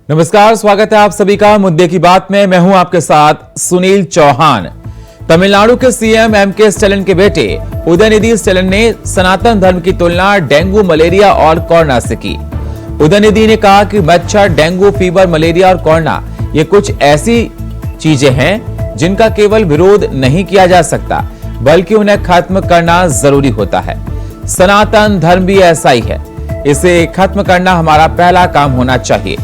नमस्कार, स्वागत है आप सभी का मुद्दे की बात में। मैं हूं आपके साथ सुनील चौहान। तमिलनाडु के सीएम एमके स्टालिन के बेटे उदयनिधि स्टालिन ने सनातन धर्म की तुलना डेंगू, मलेरिया और कोरोना से की। उदयनिधि ने कहा कि मच्छर, डेंगू, फीवर, मलेरिया और कोरोना ये कुछ ऐसी चीजें हैं जिनका केवल विरोध नहीं किया जा सकता, बल्कि उन्हें खत्म करना जरूरी होता है। सनातन धर्म भी ऐसा ही है, इसे खत्म करना हमारा पहला काम होना चाहिए।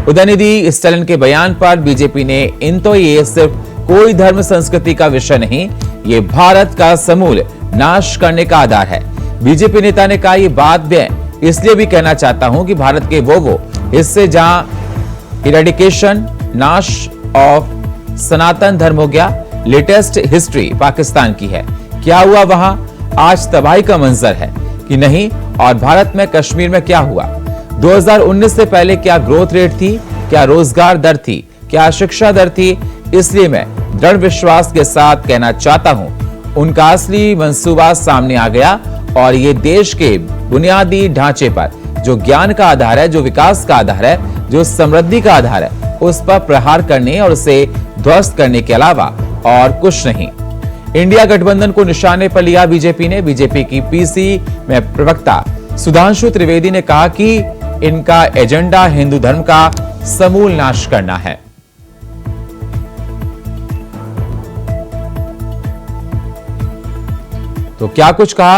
उदयनिधि स्टालिन के बयान पर बीजेपी ने ये सिर्फ कोई धर्म संस्कृति का विषय नहीं, ये भारत का समूल नाश करने का आधार है। बीजेपी नेता ने कहा, ये बात मैं इसलिए भी कहना चाहता हूं कि भारत के वो हिस्से जहां इरेडिकेशन, नाश ऑफ सनातन धर्म हो गया, लेटेस्ट हिस्ट्री पाकिस्तान की है। क्या हुआ वहां? आज तबाही का मंजर है कि नहीं? और भारत में कश्मीर में क्या हुआ? 2019 से पहले क्या ग्रोथ रेट थी, क्या रोजगार दर थी, क्या शिक्षा दर थी? इसलिए मैं दृढ़ विश्वास के साथ कहना चाहता हूं, उनका असली मंसूबा सामने आ गया और ये देश के बुनियादी ढांचे पर, जो ज्ञान का आधार है, जो विकास का आधार है, जो समृद्धि का आधार है, उस पर प्रहार करने और उसे ध्वस्त करने के अलावा और कुछ नहीं। इंडिया गठबंधन को निशाने पर लिया बीजेपी ने। बीजेपी की पीसी में प्रवक्ता सुधांशु त्रिवेदी ने कहा कि इनका एजेंडा हिंदू धर्म का समूल नाश करना है। तो क्या कुछ कहा,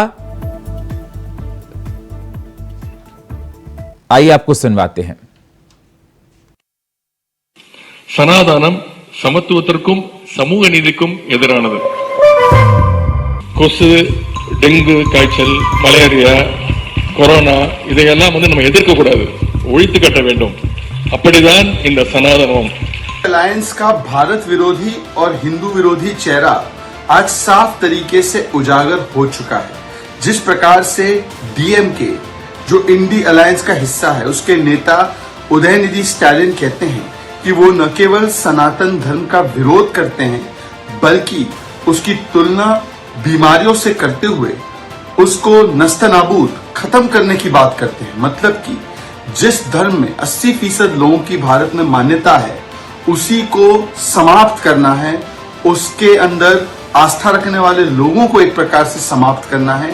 आइए आपको सुनवाते हैं। சனாதானம் சமத்துவத்திற்கும் சமூக நீதிக்கும் எதிரானது. கொசு, டெங்கு காய்ச்சல், மலேரியா, கொரோனா இதையெல்லாம் நம்ம எதிர்க்க கூடாது, ஒழித்து கட்ட வேண்டும். அப்படிதான் இந்த சனாதனம். अलायंस का भारत विरोधी और हिंदू विरोधी चेहरा आज साफ तरीके से उजागर हो चुका है। जिस प्रकार से डीएमके, जो इंडी अलायंस का हिस्सा है, उसके नेता उदयनिधि स्टालिन कहते हैं कि वो न केवल सनातन धर्म का विरोध करते हैं, बल्कि उसकी तुलना बीमारियों से करते हुए उसको नस्तनाबूद खत्म करने की बात करते हैं। मतलब कि जिस धर्म में 80% लोगों की भारत में मान्यता है, उसी को समाप्त करना है, उसके अंदर आस्था रखने वाले लोगों को एक प्रकार से समाप्त करना है।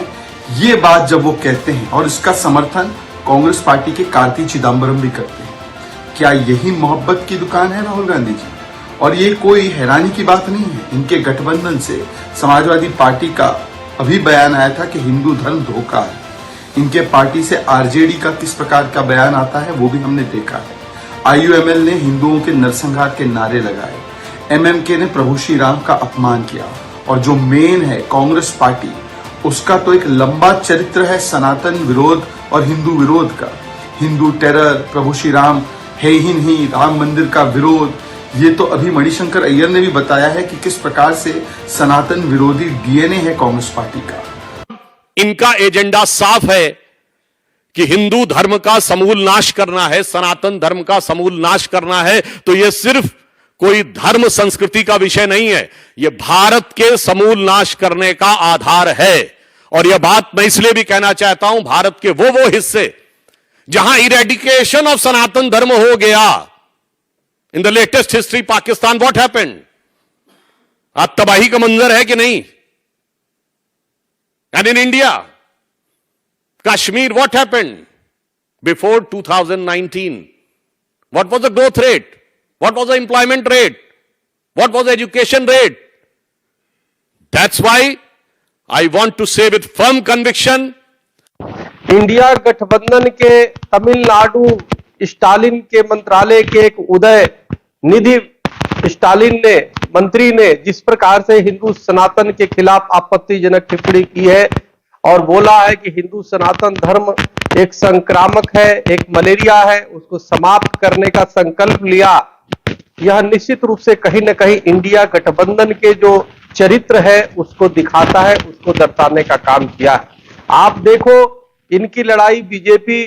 ये बात जब वो कहते हैं, और इसका समर्थन कांग्रेस पार्टी के कार्ति चिदम्बरम भी करते हैं, क्या यही मोहब्बत की दुकान है राहुल गांधी जी? और ये कोई हैरानी की बात नहीं है। इनके गठबंधन से समाजवादी पार्टी का अभी बयान आया था कि हिंदू धर्म धोखा है। इनके पार्टी से आरजेडी का किस प्रकार का बयान आता है वो भी हमने देखा है। आईयूएमएल ने हिंदुओं के नरसंहार के नारे लगाए, एमएमके ने प्रभु श्री राम का अपमान किया, और जो मेन है कांग्रेस पार्टी, उसका तो एक लंबा चरित्र है सनातन विरोध और हिंदू विरोध का। हिंदू टेरर, प्रभु श्री राम है ही नहीं, राम मंदिर का विरोध। ये तो अभी मणिशंकर अय्यर ने भी बताया है कि किस प्रकार से सनातन विरोधी डीएनए है कांग्रेस पार्टी का। इनका एजेंडा साफ है कि हिंदू धर्म का समूल नाश करना है, सनातन धर्म का समूल नाश करना है। तो यह सिर्फ कोई धर्म संस्कृति का विषय नहीं है, यह भारत के समूल नाश करने का आधार है। और यह बात मैं इसलिए भी कहना चाहता हूं, भारत के वो हिस्से जहां इरेडिकेशन ऑफ सनातन धर्म हो गया, in the latest history Pakistan, what happened? अब तबाही का मंजर है कि नहीं? And in India, Kashmir, what happened before 2019? What was the growth rate? What was the employment rate? What was the education rate? That's why I want to say with firm conviction, India गठबंधन के Tamil Nadu Stalin के मंत्रालय के एक उदयनिधि स्टालिन ने, मंत्री ने, जिस प्रकार से हिंदू सनातन के खिलाफ आपत्तिजनक टिप्पणी की है और बोला है कि हिंदू सनातन धर्म एक संक्रामक है, एक मलेरिया है, उसको समाप्त करने का संकल्प लिया, यह निश्चित रूप से कहीं न कहीं इंडिया गठबंधन के जो चरित्र है उसको दिखाता है, उसको दर्शाने का काम किया है। आप देखो, इनकी लड़ाई बीजेपी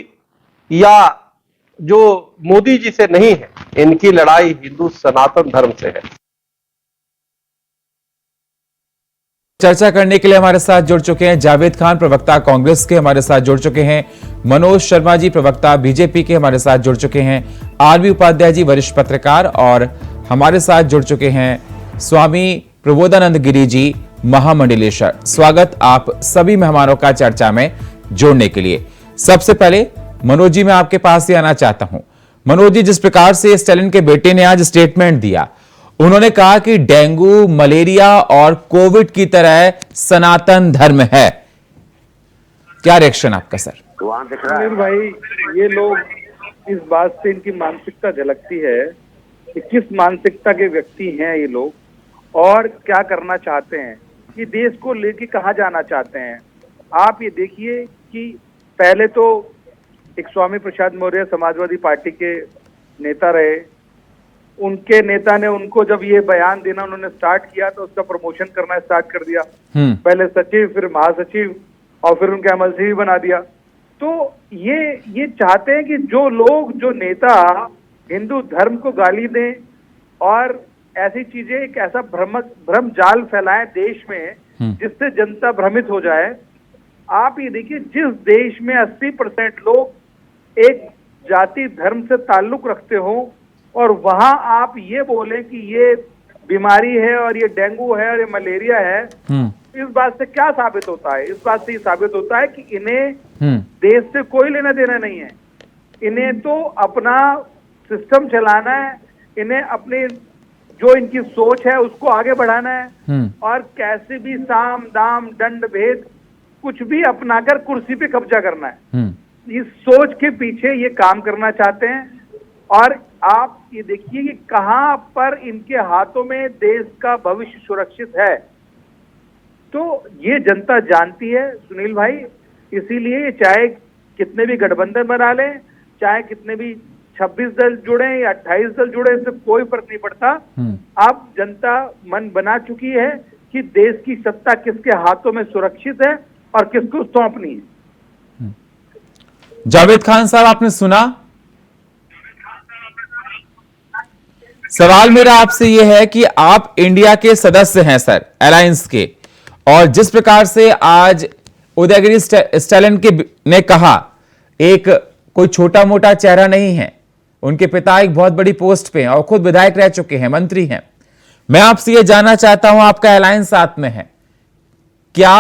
या जो मोदी जी से नहीं है, इनकी लड़ाई हिंदू सनातन धर्म से है। चर्चा करने के लिए हमारे साथ जुड़ चुके हैं जावेद खान, प्रवक्ता कांग्रेस के हमारे साथ जुड़ चुके हैं, मनोज शर्मा जी प्रवक्ता बीजेपी के हमारे साथ जुड़ चुके हैं, आरबी उपाध्याय जी वरिष्ठ पत्रकार और हमारे साथ जुड़ चुके हैं स्वामी प्रबोधानंद गिरी जी महामंडलेश्वर। स्वागत आप सभी मेहमानों का चर्चा में जोड़ने के लिए। सबसे पहले मनोज जी मैं आपके पास ही आना चाहता हूं। मनोज जी, जिस प्रकार से स्टालिन के बेटे ने आज स्टेटमेंट दिया, उन्होंने कहा कि डेंगू, मलेरिया और कोविड की तरह सनातन धर्म है। क्या रिएक्शन आपका सर? सुनील भाई, ये लोग इस बात से इनकी मानसिकता झलकती है कि किस मानसिकता के व्यक्ति हैं ये लोग और क्या करना चाहते हैं, कि देश को लेके कहाँ जाना चाहते हैं। आप ये देखिए कि पहले तो एक स्वामी प्रसाद मौर्य समाजवादी पार्टी के नेता रहे, उनके नेता ने उनको जब ये बयान देना उन्होंने स्टार्ट किया तो उसका प्रमोशन करना स्टार्ट कर दिया। पहले सचिव, फिर महासचिव और फिर उनके एमएलसी भी बना दिया। तो ये चाहते हैं कि जो लोग, जो नेता हिंदू धर्म को गाली दें और ऐसी चीजें, एक ऐसा भ्रम जाल फैलाएं देश में जिससे जनता भ्रमित हो जाए। आप ये देखिए, जिस देश में 80% लोग एक जाति धर्म से ताल्लुक रखते हो और वहां आप ये बोलें कि ये बीमारी है और ये डेंगू है और ये मलेरिया है, इस बात से क्या साबित होता है? इस बात से ये साबित होता है कि इन्हें देश से कोई लेना देना नहीं है। इन्हें तो अपना सिस्टम चलाना है, इन्हें अपने जो इनकी सोच है उसको आगे बढ़ाना है और कैसे भी साम दाम दंड भेद कुछ भी अपनाकर कुर्सी पे कब्जा करना है। इस सोच के पीछे ये काम करना चाहते हैं और आप ये देखिए कि कहां पर इनके हाथों में देश का भविष्य सुरक्षित है। तो ये जनता जानती है सुनील भाई, इसीलिए चाहे कितने भी गठबंधन बना लें, चाहे कितने भी 26 दल जुड़े या 28 दल जुड़े, इससे कोई फर्क नहीं पड़ता। अब जनता मन बना चुकी है कि देश की सत्ता किसके हाथों में सुरक्षित है और किसको सौंपनी है। जावेद खान साहब, आपने सुना? सवाल मेरा आपसे यह है कि आप इंडिया के सदस्य हैं सर, अलायंस के, और जिस प्रकार से आज उदयगिरी स्टालिन ने कहा, एक कोई छोटा मोटा चेहरा नहीं है, उनके पिता एक बहुत बड़ी पोस्ट पे हैं और खुद विधायक रह चुके हैं, मंत्री हैं। मैं आपसे यह जानना चाहता हूं, आपका अलायंस साथ में है, क्या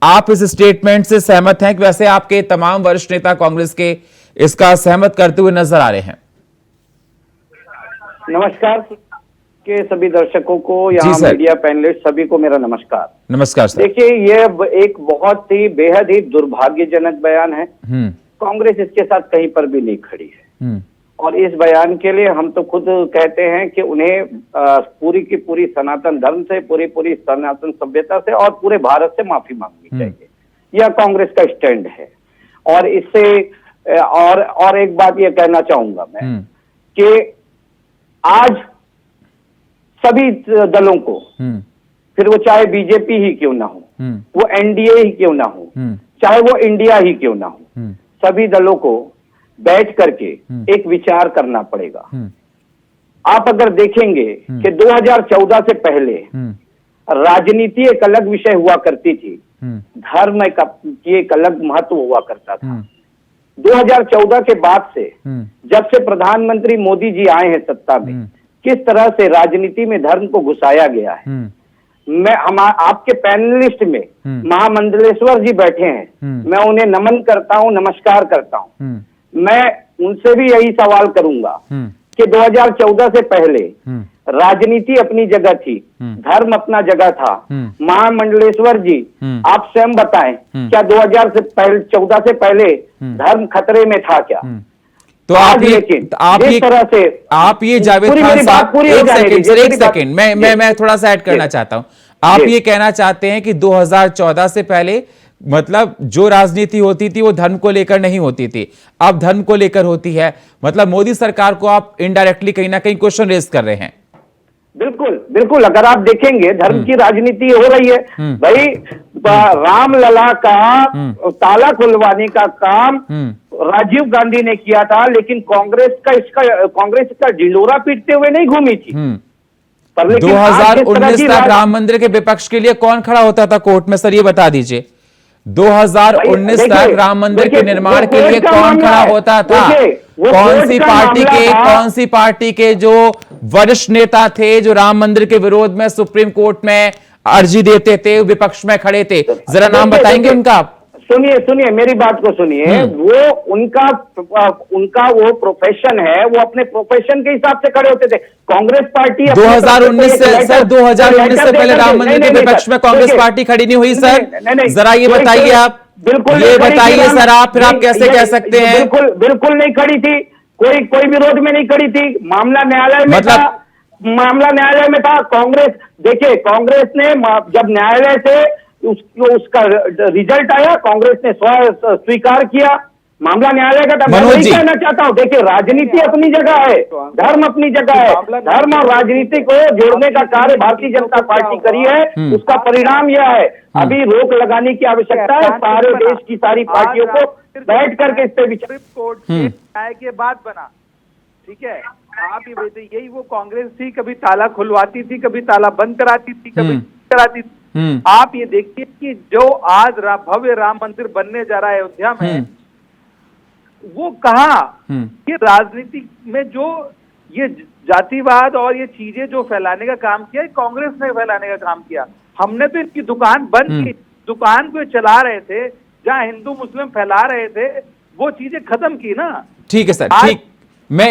आप इस स्टेटमेंट से सहमत हैं कि वैसे आपके तमाम वरिष्ठ नेता कांग्रेस के इसका सहमत करते हुए नजर आ रहे हैं? नमस्कार के सभी दर्शकों को, यहाँ मीडिया पैनलिस्ट सभी को मेरा नमस्कार। नमस्कार सर। देखिए, ये एक बहुत ही बेहद ही दुर्भाग्यजनक बयान है। कांग्रेस इसके साथ कहीं पर भी नहीं खड़ी है और इस बयान के लिए हम तो खुद कहते हैं कि उन्हें पूरी की पूरी सनातन धर्म से, पूरी सनातन सभ्यता से और पूरे भारत से माफी मांगनी चाहिए। यह कांग्रेस का स्टैंड है। और इससे और एक बात ये कहना चाहूंगा मैं कि आज सभी दलों को, फिर वो चाहे बीजेपी ही क्यों ना हो, वो एनडीए ही क्यों ना हो, चाहे वो इंडिया ही क्यों ना हो, सभी दलों को बैठ करके एक विचार करना पड़ेगा। आप अगर देखेंगे कि 2014 से पहले राजनीति एक अलग विषय हुआ करती थी, धर्म की एक अलग महत्व हुआ करता था। 2014 के बाद से, जब से प्रधानमंत्री मोदी जी आए हैं सत्ता में, किस तरह से राजनीति में धर्म को घुसाया गया है। मैं आपके पैनलिस्ट में महामंडलेश्वर जी बैठे हैं, मैं उन्हें नमन करता हूं, नमस्कार करता हूं। मैं उनसे भी यही सवाल करूंगा कि 2014 से पहले राजनीति अपनी जगह थी, धर्म अपना जगह था। महामंडलेश्वर जी, आप स्वयं बताएं, क्या 2014 से पहले धर्म खतरे में था क्या? तो आप ये जावेद खान साहब, एक सेकंड मैं थोड़ा सा ऐड करना चाहता हूं। आप ये कहना चाहते हैं कि 2014 से पहले मतलब जो राजनीति होती थी वो धर्म को लेकर नहीं होती थी, अब धर्म को लेकर होती है। मतलब मोदी सरकार को आप इनडायरेक्टली कहीं ना कहीं क्वेश्चन रेज कर रहे हैं। बिल्कुल बिल्कुल, अगर आप देखेंगे धर्म की राजनीति हो रही है भाई। रामलला का ताला खुलवाने का काम राजीव गांधी ने किया था, लेकिन कांग्रेस इसका ढिंडोरा पीटते हुए नहीं घूमी थी। पर लेकिन आप जिस तरह 2019 की तक राम मंदिर के विपक्ष के लिए कौन खड़ा होता था कोर्ट में, सर ये बता दीजिए। 2019 तक राम मंदिर के निर्माण के लिए कौन खड़ा होता था? कौन सी पार्टी के जो वरिष्ठ नेता थे जो राम मंदिर के विरोध में सुप्रीम कोर्ट में अर्जी देते थे, विपक्ष में खड़े थे, जरा नाम बताएंगे उनका? सुनिए मेरी बात को सुनिए। वो उनका वो प्रोफेशन है, वो अपने प्रोफेशन के हिसाब से खड़े होते थे। कांग्रेस पार्टी 2019 से सर 2019 से पहले राम मंदिर के विपक्ष में कांग्रेस पार्टी खड़ी नहीं हुई सर? जरा ये बताइए आप, बिल्कुल ये बताइए सर आप, फिर आप कैसे कह सकते हैं? बिल्कुल नहीं खड़ी थी, कोई विरोध में नहीं खड़ी थी। मामला न्यायालय में था, मामला न्यायालय में था। कांग्रेस, देखिए कांग्रेस ने जब न्यायालय से उसका रिजल्ट आया, कांग्रेस ने स्वीकार किया, मामला न्यायालय का था। मैं वही कहना चाहता हूं, देखिए राजनीति अपनी जगह है, धर्म अपनी जगह है। धर्म और राजनीति को जोड़ने का कार्य भारतीय जनता पार्टी करी है, उसका परिणाम यह है। अभी रोक लगाने की आवश्यकता है, सारे देश की सारी पार्टियों को बैठ करके इस पे विचार। कोर्ट न्याय के बाद बना, ठीक है। आप ये बताइए, यही वो कांग्रेस थी, कभी ताला खुलवाती थी, कभी ताला बंद कराती थी, कभी कराती थी। आप ये देखिए कि जो आज भव्य राम मंदिर बनने जा रहा है अयोध्या में, वो कहा कि राजनीति में जो ये जातिवाद और ये चीजें जो फैलाने का काम किया, कांग्रेस ने फैलाने का काम किया। हमने तो इनकी दुकान बंद की, दुकान को चला रहे थे, जहां हिंदू मुस्लिम फैला रहे थे, वो चीजें खत्म की ना। ठीक है सर, ठीक। मैं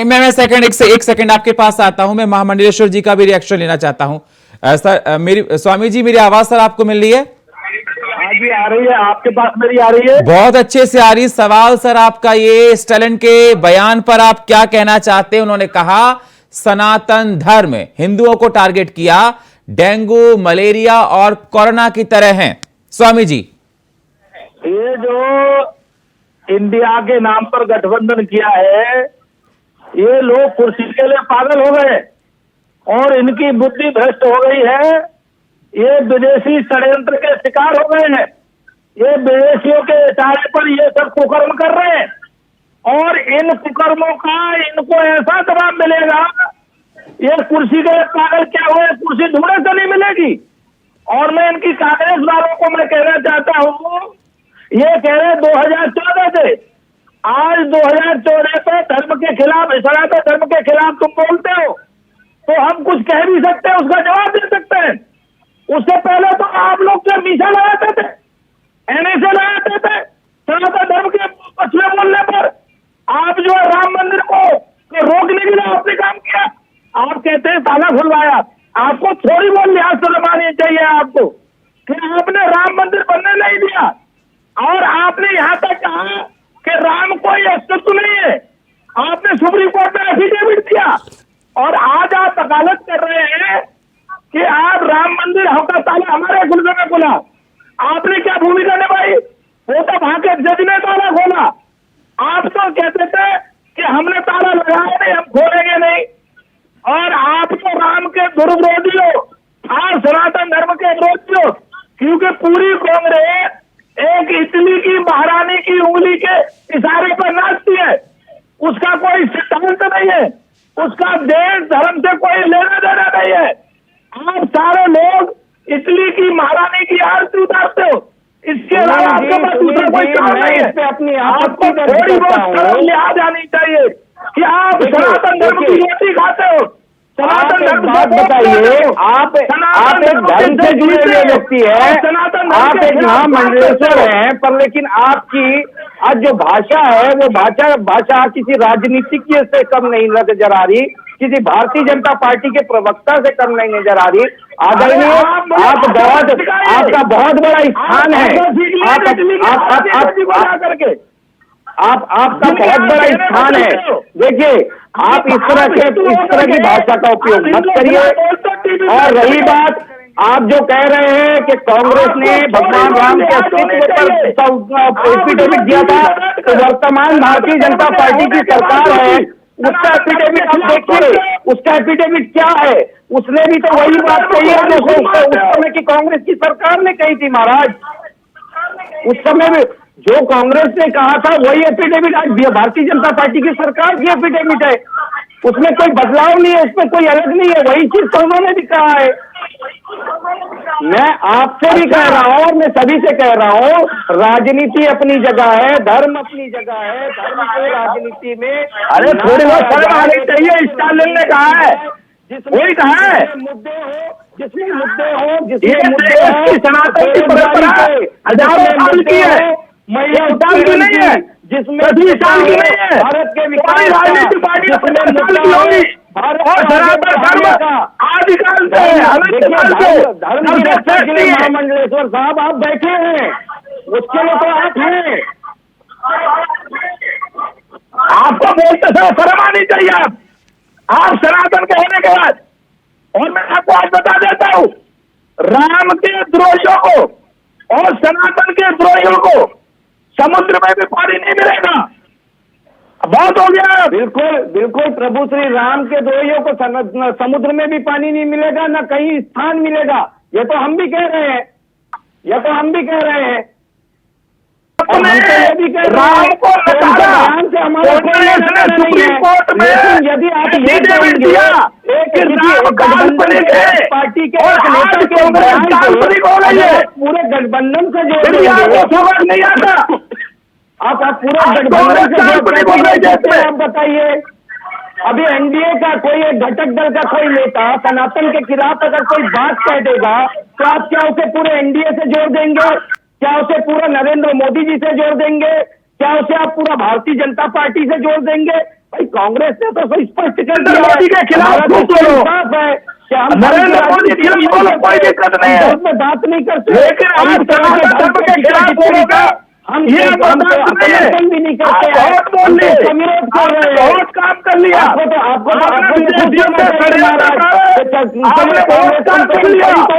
एक सेकंड आपके पास आता हूं। मैं महामंडलेश्वर जी का भी रिएक्शन लेना चाहता हूं। सर मेरी स्वामी जी, मेरी आवाज सर आपको मिल रही है? हाँ जी आ रही है, आपके पास मेरी आ रही है? बहुत अच्छे से आ रही। सवाल सर आपका ये, स्टालिन के बयान पर आप क्या कहना चाहते हैं? उन्होंने कहा सनातन धर्म हिंदुओं को टारगेट किया, डेंगू, मलेरिया और कोरोना की तरह हैं। स्वामी जी, ये जो इंडिया के नाम पर गठबंधन किया है, ये लोग कुर्सी के लिए पागल हो गए और इनकी बुद्धि भ्रष्ट हो गई है। ये विदेशी षड्यंत्र के शिकार हो गए हैं। ये विदेशियों के इशारे पर ये सब कुकर्म कर रहे हैं और इन कुकर्मों का इनको ऐसा जवाब मिलेगा। ये कुर्सी के पागल क्या हुए, कुर्सी ढूंढे तो नहीं मिलेगी। और मैं इनकी कांग्रेस वालों को मैं कहना चाहता हूँ, ये कह रहे 2014 से, आज 2014 पे धर्म के खिलाफ, सनातन धर्म के खिलाफ तुम बोलते हो तो हम कुछ कह भी सकते हैं, उसका जवाब दे सकते हैं। उससे पहले तो आप लोग जो मीसा लगाते थे, एनएसए लगाते थे सनातन धर्म के पक्ष में बोलने पर, आप जो है राम मंदिर को रोकने के लिए आपने काम किया। आप कहते हैं ताला खुलवाया, आपको थोड़ी बहुत लिहाज शर्मानी चाहिए आपको कि आपने राम मंदिर बनने नहीं दिया और आपने यहां तक कहा कि राम कोई अस्तित्व नहीं है। आपने सुप्रीम कोर्ट में एफिडेविट दिया और आज आप वकालत कर रहे हैं कि आप राम मंदिर का ताला हमारे खुलने में खुला। आपने क्या भूमिका निभाई? वो तो वहां के जज ने ताला खोला। आप तो कहते थे कि हमने ताला लगाया नहीं, हम खोलेंगे नहीं। और आप तो राम के दुर्विरोधी हो और सनातन धर्म के विरोधी हो, क्योंकि पूरी कांग्रेस एक इटली की महारानी की उंगली के इशारे पर नाचती है। उसका कोई सिद्धांत नहीं है, उसका देश धर्म से कोई लेना देना नहीं है। आप सारे लोग इटली की महारानी की आरती उतारते हो, इसके अलावा आपके पास दूसरा कोई काम नहीं है। अपनी आपको थोड़ी बहुत लिहाज आनी चाहिए कि आप सनातन धर्म की रोटी खाते हो। सनातन धर्म बात बताइए, आप एक धर्म से जुड़े हुए व्यक्ति है, आप एक महामंडलेश्वर हैं, पर लेकिन आपकी आज जो भाषा है वो भाषा किसी राजनीतिक से कम नहीं नजर आ रही, किसी भारतीय जनता पार्टी के प्रवक्ता से कम नहीं नजर आ रही। आदरणीय, आपका बहुत बड़ा स्थान है, आपका बहुत बड़ा स्थान है। देखिए, आप इस तरह की भाषा का उपयोग मत करिए। और रही बात, आप जो कह रहे हैं कि कांग्रेस ने भगवान राम के अस्तित्व पर एफिडेविट दिया था, तो वर्तमान भारतीय जनता पार्टी की सरकार है, उसका एफिडेविट आप देखिए, उसका एफिडेविट क्या है। उसने भी तो वही बात कही है जो उस समय की कांग्रेस की सरकार ने कही थी। महाराज, उस समय में जो कांग्रेस ने कहा था वही एफिडेविट आज भारतीय जनता पार्टी की सरकार की एफिडेविट है। उसमें कोई बदलाव नहीं है, उसमें कोई अलग नहीं है, वही चीज तो उन्होंने भी कहा है। मैं आपसे भी कह रहा हूँ और मैं सभी से कह रहा हूँ, राजनीति अपनी जगह है, धर्म अपनी जगह है, धर्म को राजनीति में अरे थोड़ी बहुत शर्म आनी चाहिए, स्टालिन ने कहा है, वही कहा है। जिसमें मुद्दे हो ये देश की सनातन की परंपरा हजारों साल की है, महिला साल की नहीं है, जिसमें 20 साल की नहीं है। भारत के कोई राजनीतिक पार्टी में 50 साल की होगी और सनातन धर्म आदिकाल से अनंत काल से धर्म के महामंडलेश्वर साहब आप बैठे हैं, उसके लिए तो आप हैं। आपको बोलते समय शर्म आनी चाहिए। आप सनातन के होने के बाद, और मैं आपको आज बता देता हूँ, राम के द्रोहियों को और सनातन के द्रोहियों को समुद्र में भी पानी नहीं मिलेगा। बहुत हो गया। बिल्कुल बिल्कुल, प्रभु श्री राम के द्रोहियों को समुद्र में भी पानी नहीं मिलेगा, न कहीं स्थान मिलेगा। ये तो हम भी कह रहे हैं, ये तो हम भी कह रहे हैं। राम को सुप्रीम कोर्ट में यदि आप ये एफिडेविट दिया कि राम काल्पनिक है पार्टी के और आज कांग्रेस काल्पनिक हो गई है, पूरे गठबंधन से फिर भी आपको समझ नहीं आता। आप पूरे गठबंधन से आप बताइए, अभी एनडीए का कोई एक घटक दल का कोई नेता सनातन के खिलाफ अगर कोई बात कह देगा तो आप क्या उसे पूरे एनडीए से जोड़ देंगे? क्या उसे पूरा नरेंद्र मोदी जी से जोड़ देंगे? क्या उसे आप पूरा भारतीय जनता पार्टी से जोड़ देंगे? भाई कांग्रेस ने तो स्पष्ट कर दिया मोदी के खिलाफ साफ है कि हम नरेंद्र मोदी के खिलाफ कोई दिक्कत नहीं है, उसमें बात नहीं करते, लेकिन आप सनातन धर्म के खिलाफ बोलेगा, हम ये बर्दाश्त नहीं है। भी नहीं करते, बहुत बोल लिए, विरोध कर रहे हैं, बहुत काम कर लिया,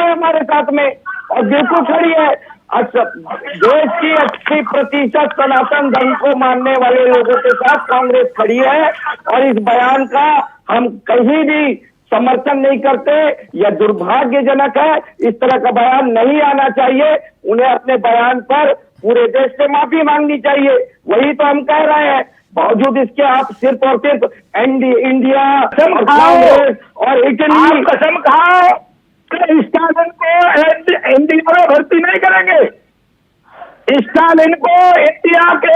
हमारे साथ में और बिल्कुल खड़ी है। अच्छा, देश की 80% सनातन धर्म को मानने वाले लोगों के साथ कांग्रेस खड़ी है और इस बयान का हम कहीं भी समर्थन नहीं करते। यह दुर्भाग्यजनक है, इस तरह का बयान नहीं आना चाहिए। उन्हें अपने बयान पर पूरे देश से माफी मांगनी चाहिए, वही तो हम कह रहे हैं। बावजूद इसके आप सिर्फ और सिर्फ इंडिया कांग्रेस और इटली कसम खाओ स्टालिन को एनडीए में भर्ती नहीं करेंगे, स्टालिन को इंडिया के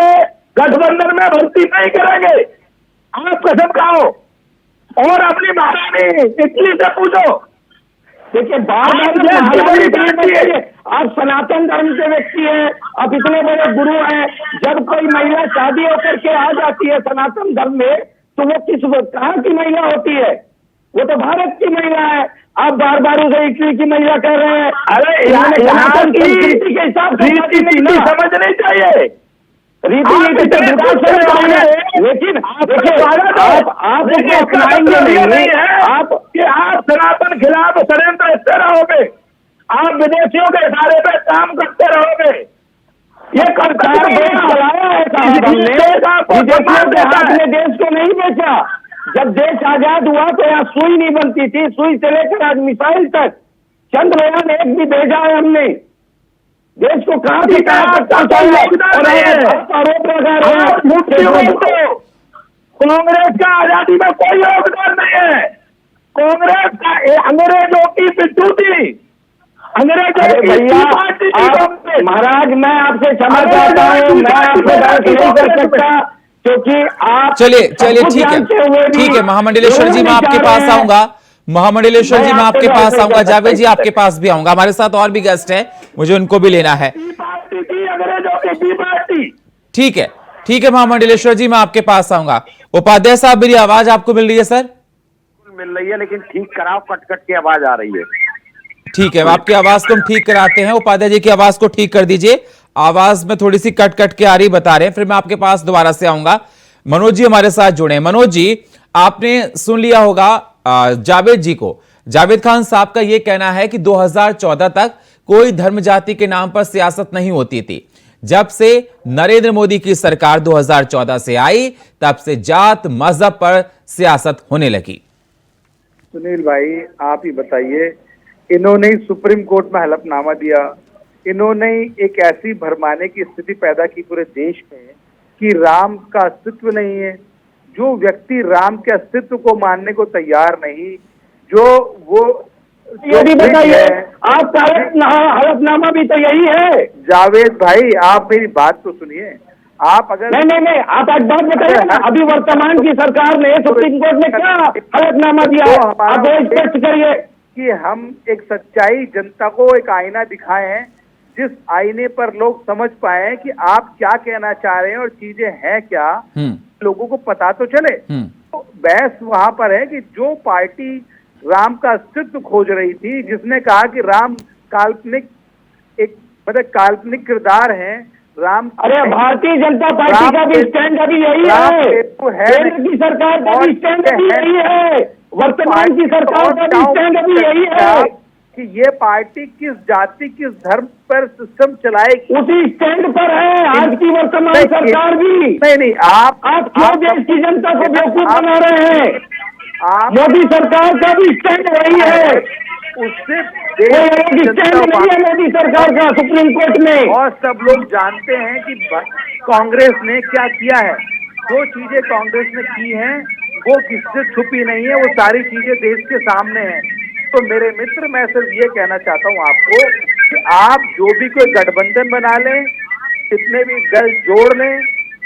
गठबंधन में भर्ती नहीं करेंगे। आप कसम खाओ और अपनी महारानी इटली से पूछो। देखिए आप सनातन धर्म के व्यक्ति हैं, आप इतने बड़े गुरु हैं, जब कोई महिला शादी होकर के आ जाती है सनातन धर्म में तो वो किस कहाँ की महिला होती है? वो तो भारत की महिला है। आप बार बार उसे इटली की महिला कह रहे हैं। अरे यहाँ की रीति के हिसाब से समझनी चाहिए, रीति नीति से बिल्कुल समझ रहे हैं, लेकिन आप उसे अपनाएंगे नहीं है। आप सनातन खिलाफ षड्यंत्र करते रहोगे, आप विदेशियों के इशारे पे काम करते रहोगे। ये सरकार देश चलाया है, हमने देश को नहीं बेचा। जब देश आजाद हुआ तो यहाँ सुई नहीं बनती थी, सुई से लेकर आज मिसाइल तक चंद्रयान 1 भी भेजा है हमने। देश को कहां से कहां तक आरोप लगा रहे हैं। कांग्रेस का आजादी में कोई योगदान नहीं है। कांग्रेस का अंग्रेजों की पिट्ठू थी, अंग्रेजों की पार्टी थी। महाराज मैं आपसे क्षमा चाहता हूँ, मैं आपसे बात नहीं कर सकता क्योंकि आप चलिए ठीक है महामंडलेश्वर जी, मैं आपके पास आऊंगा। महामंडलेश्वर जी मैं आपके पास आऊंगा। जावेद जी आपके पास भी आऊंगा, हमारे साथ और भी गेस्ट हैं, मुझे उनको भी लेना है। ठीक है महामंडलेश्वर जी मैं आपके पास आऊंगा। उपाध्याय साहब मेरी आवाज आपको मिल रही है? सर मिल रही है, लेकिन ठीक कराओ, कट कट की आवाज आ रही है। ठीक है, आपकी आवाज को हम ठीक कराते हैं। उपाध्याय जी की आवाज को ठीक कर दीजिए, आवाज में थोड़ी सी कट कट के आ रही बता रहे हैं, फिर मैं आपके पास दोबारा से आऊंगा। मनोज जी हमारे साथ जुड़े हैं। मनोज जी आपने सुन लिया होगा जावेद जी को। जावेद खान साहब का यह कहना है कि 2014 तक कोई धर्म जाति के नाम पर सियासत नहीं होती थी। जब से नरेंद्र मोदी की सरकार 2014 से आई तब से जात मजहब पर सियासत होने लगी। सुनील भाई आप ही बताइए, इन्होंने ही सुप्रीम कोर्ट में हलफनामा दिया, इन्होंने एक ऐसी भरमाने की स्थिति पैदा की पूरे देश में कि राम का अस्तित्व नहीं है, जो व्यक्ति राम के अस्तित्व को मानने को तैयार नहीं, जो वो ये भी बताइए, आपका हलफनामा भी तो यही है। जावेद भाई, आप मेरी बात तो सुनिए। आप अगर नहीं, आप एक बात बताइए ना, अभी वर्तमान की सरकार ने सुप्रीम कोर्ट में क्या हलफनामा दिया है, आप वो स्पष्ट करिए। कि हम एक सच्चाई जनता को एक आईना दिखाए हैं, जिस आईने पर लोग समझ पाए कि आप क्या कहना चाह रहे हैं और चीजें हैं क्या, लोगों को पता तो चले। तो बहस वहां पर है कि जो पार्टी राम का अस्तित्व खोज रही थी, जिसने कहा कि राम काल्पनिक एक मतलब काल्पनिक किरदार है, राम। अरे भारतीय जनता पार्टी का भी स्टैंड अभी यही है, केंद्र की सरकार का भी स्टैंड अभी यही है, वर्तमान की सरकार का भी स्टैंड अभी यही है कि ये पार्टी किस जाति किस धर्म पर सिस्टम चलाएगी, उसी स्टैंड पर है आज की वर्तमान सरकार भी। नहीं, आप क्यों देश की जनता को बेवकूफ बना रहे हैं? मोदी सरकार का भी स्टैंड वही है, उससे स्टैंड नहीं है मोदी सरकार का सुप्रीम कोर्ट में। और सब लोग जानते हैं कि कांग्रेस ने क्या किया है, जो चीजें कांग्रेस ने की हैं वो किससे छुपी नहीं है, वो सारी चीजें देश के सामने हैं। तो मेरे मित्र, मैं सिर्फ ये कहना चाहता हूँ आपको कि आप जो भी कोई गठबंधन बना लें, कितने भी दल जोड़ लें,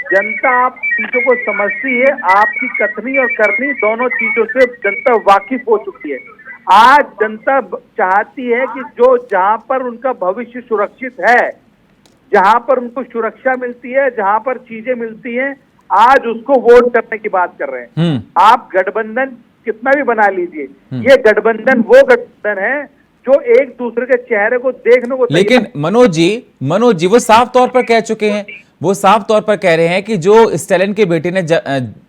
जनता आप चीजों को समझती है, आपकी कथनी और करनी दोनों चीजों से जनता वाकिफ हो चुकी है। आज जनता चाहती है कि जो जहां पर उनका भविष्य सुरक्षित है, जहां पर उनको सुरक्षा मिलती है, जहां पर चीजें मिलती हैं, आज उसको वोट करने की बात कर रहे हैं। आप गठबंधन कितना भी बना लीजिए, ये गठबंधन वो गठबंधन है जो एक दूसरे के चेहरे को देखने को। लेकिन मनोज जी वो साफ तौर पर कह चुके हैं, वो साफ तौर पर कह रहे हैं कि जो स्टैलिन के बेटे ने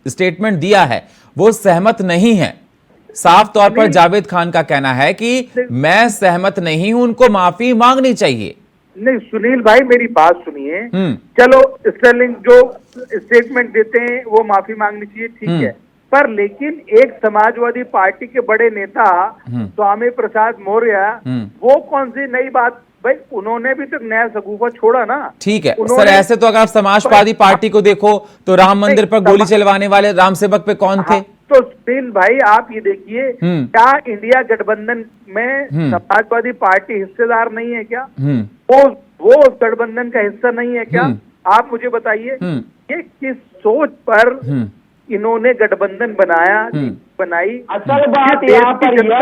स्टेटमेंट दिया है वो सहमत नहीं है। साफ तौर पर जावेद खान का कहना है कि मैं सहमत नहीं हूं, उनको माफी मांगनी चाहिए। नहीं सुनील भाई, मेरी बात सुनिए। चलो स्टर्लिंग जो स्टेटमेंट देते हैं वो माफी मांगनी चाहिए, ठीक है, पर लेकिन एक समाजवादी पार्टी के बड़े नेता स्वामी प्रसाद मौर्य, वो कौन सी नई बात भाई, उन्होंने भी तो नया सगुफा छोड़ा ना। ठीक है सर, ऐसे तो अगर आप समाजवादी पार्टी को देखो तो राम मंदिर पर गोली चलवाने वाले राम सेवक पे कौन थे? तो सुनील भाई आप ये देखिए, क्या इंडिया गठबंधन में समाजवादी पार्टी हिस्सेदार नहीं है क्या? वो गठबंधन का हिस्सा नहीं है क्या? आप मुझे बताइए, ये किस सोच पर इन्होंने गठबंधन बनाई? असल बात यहाँ पर यह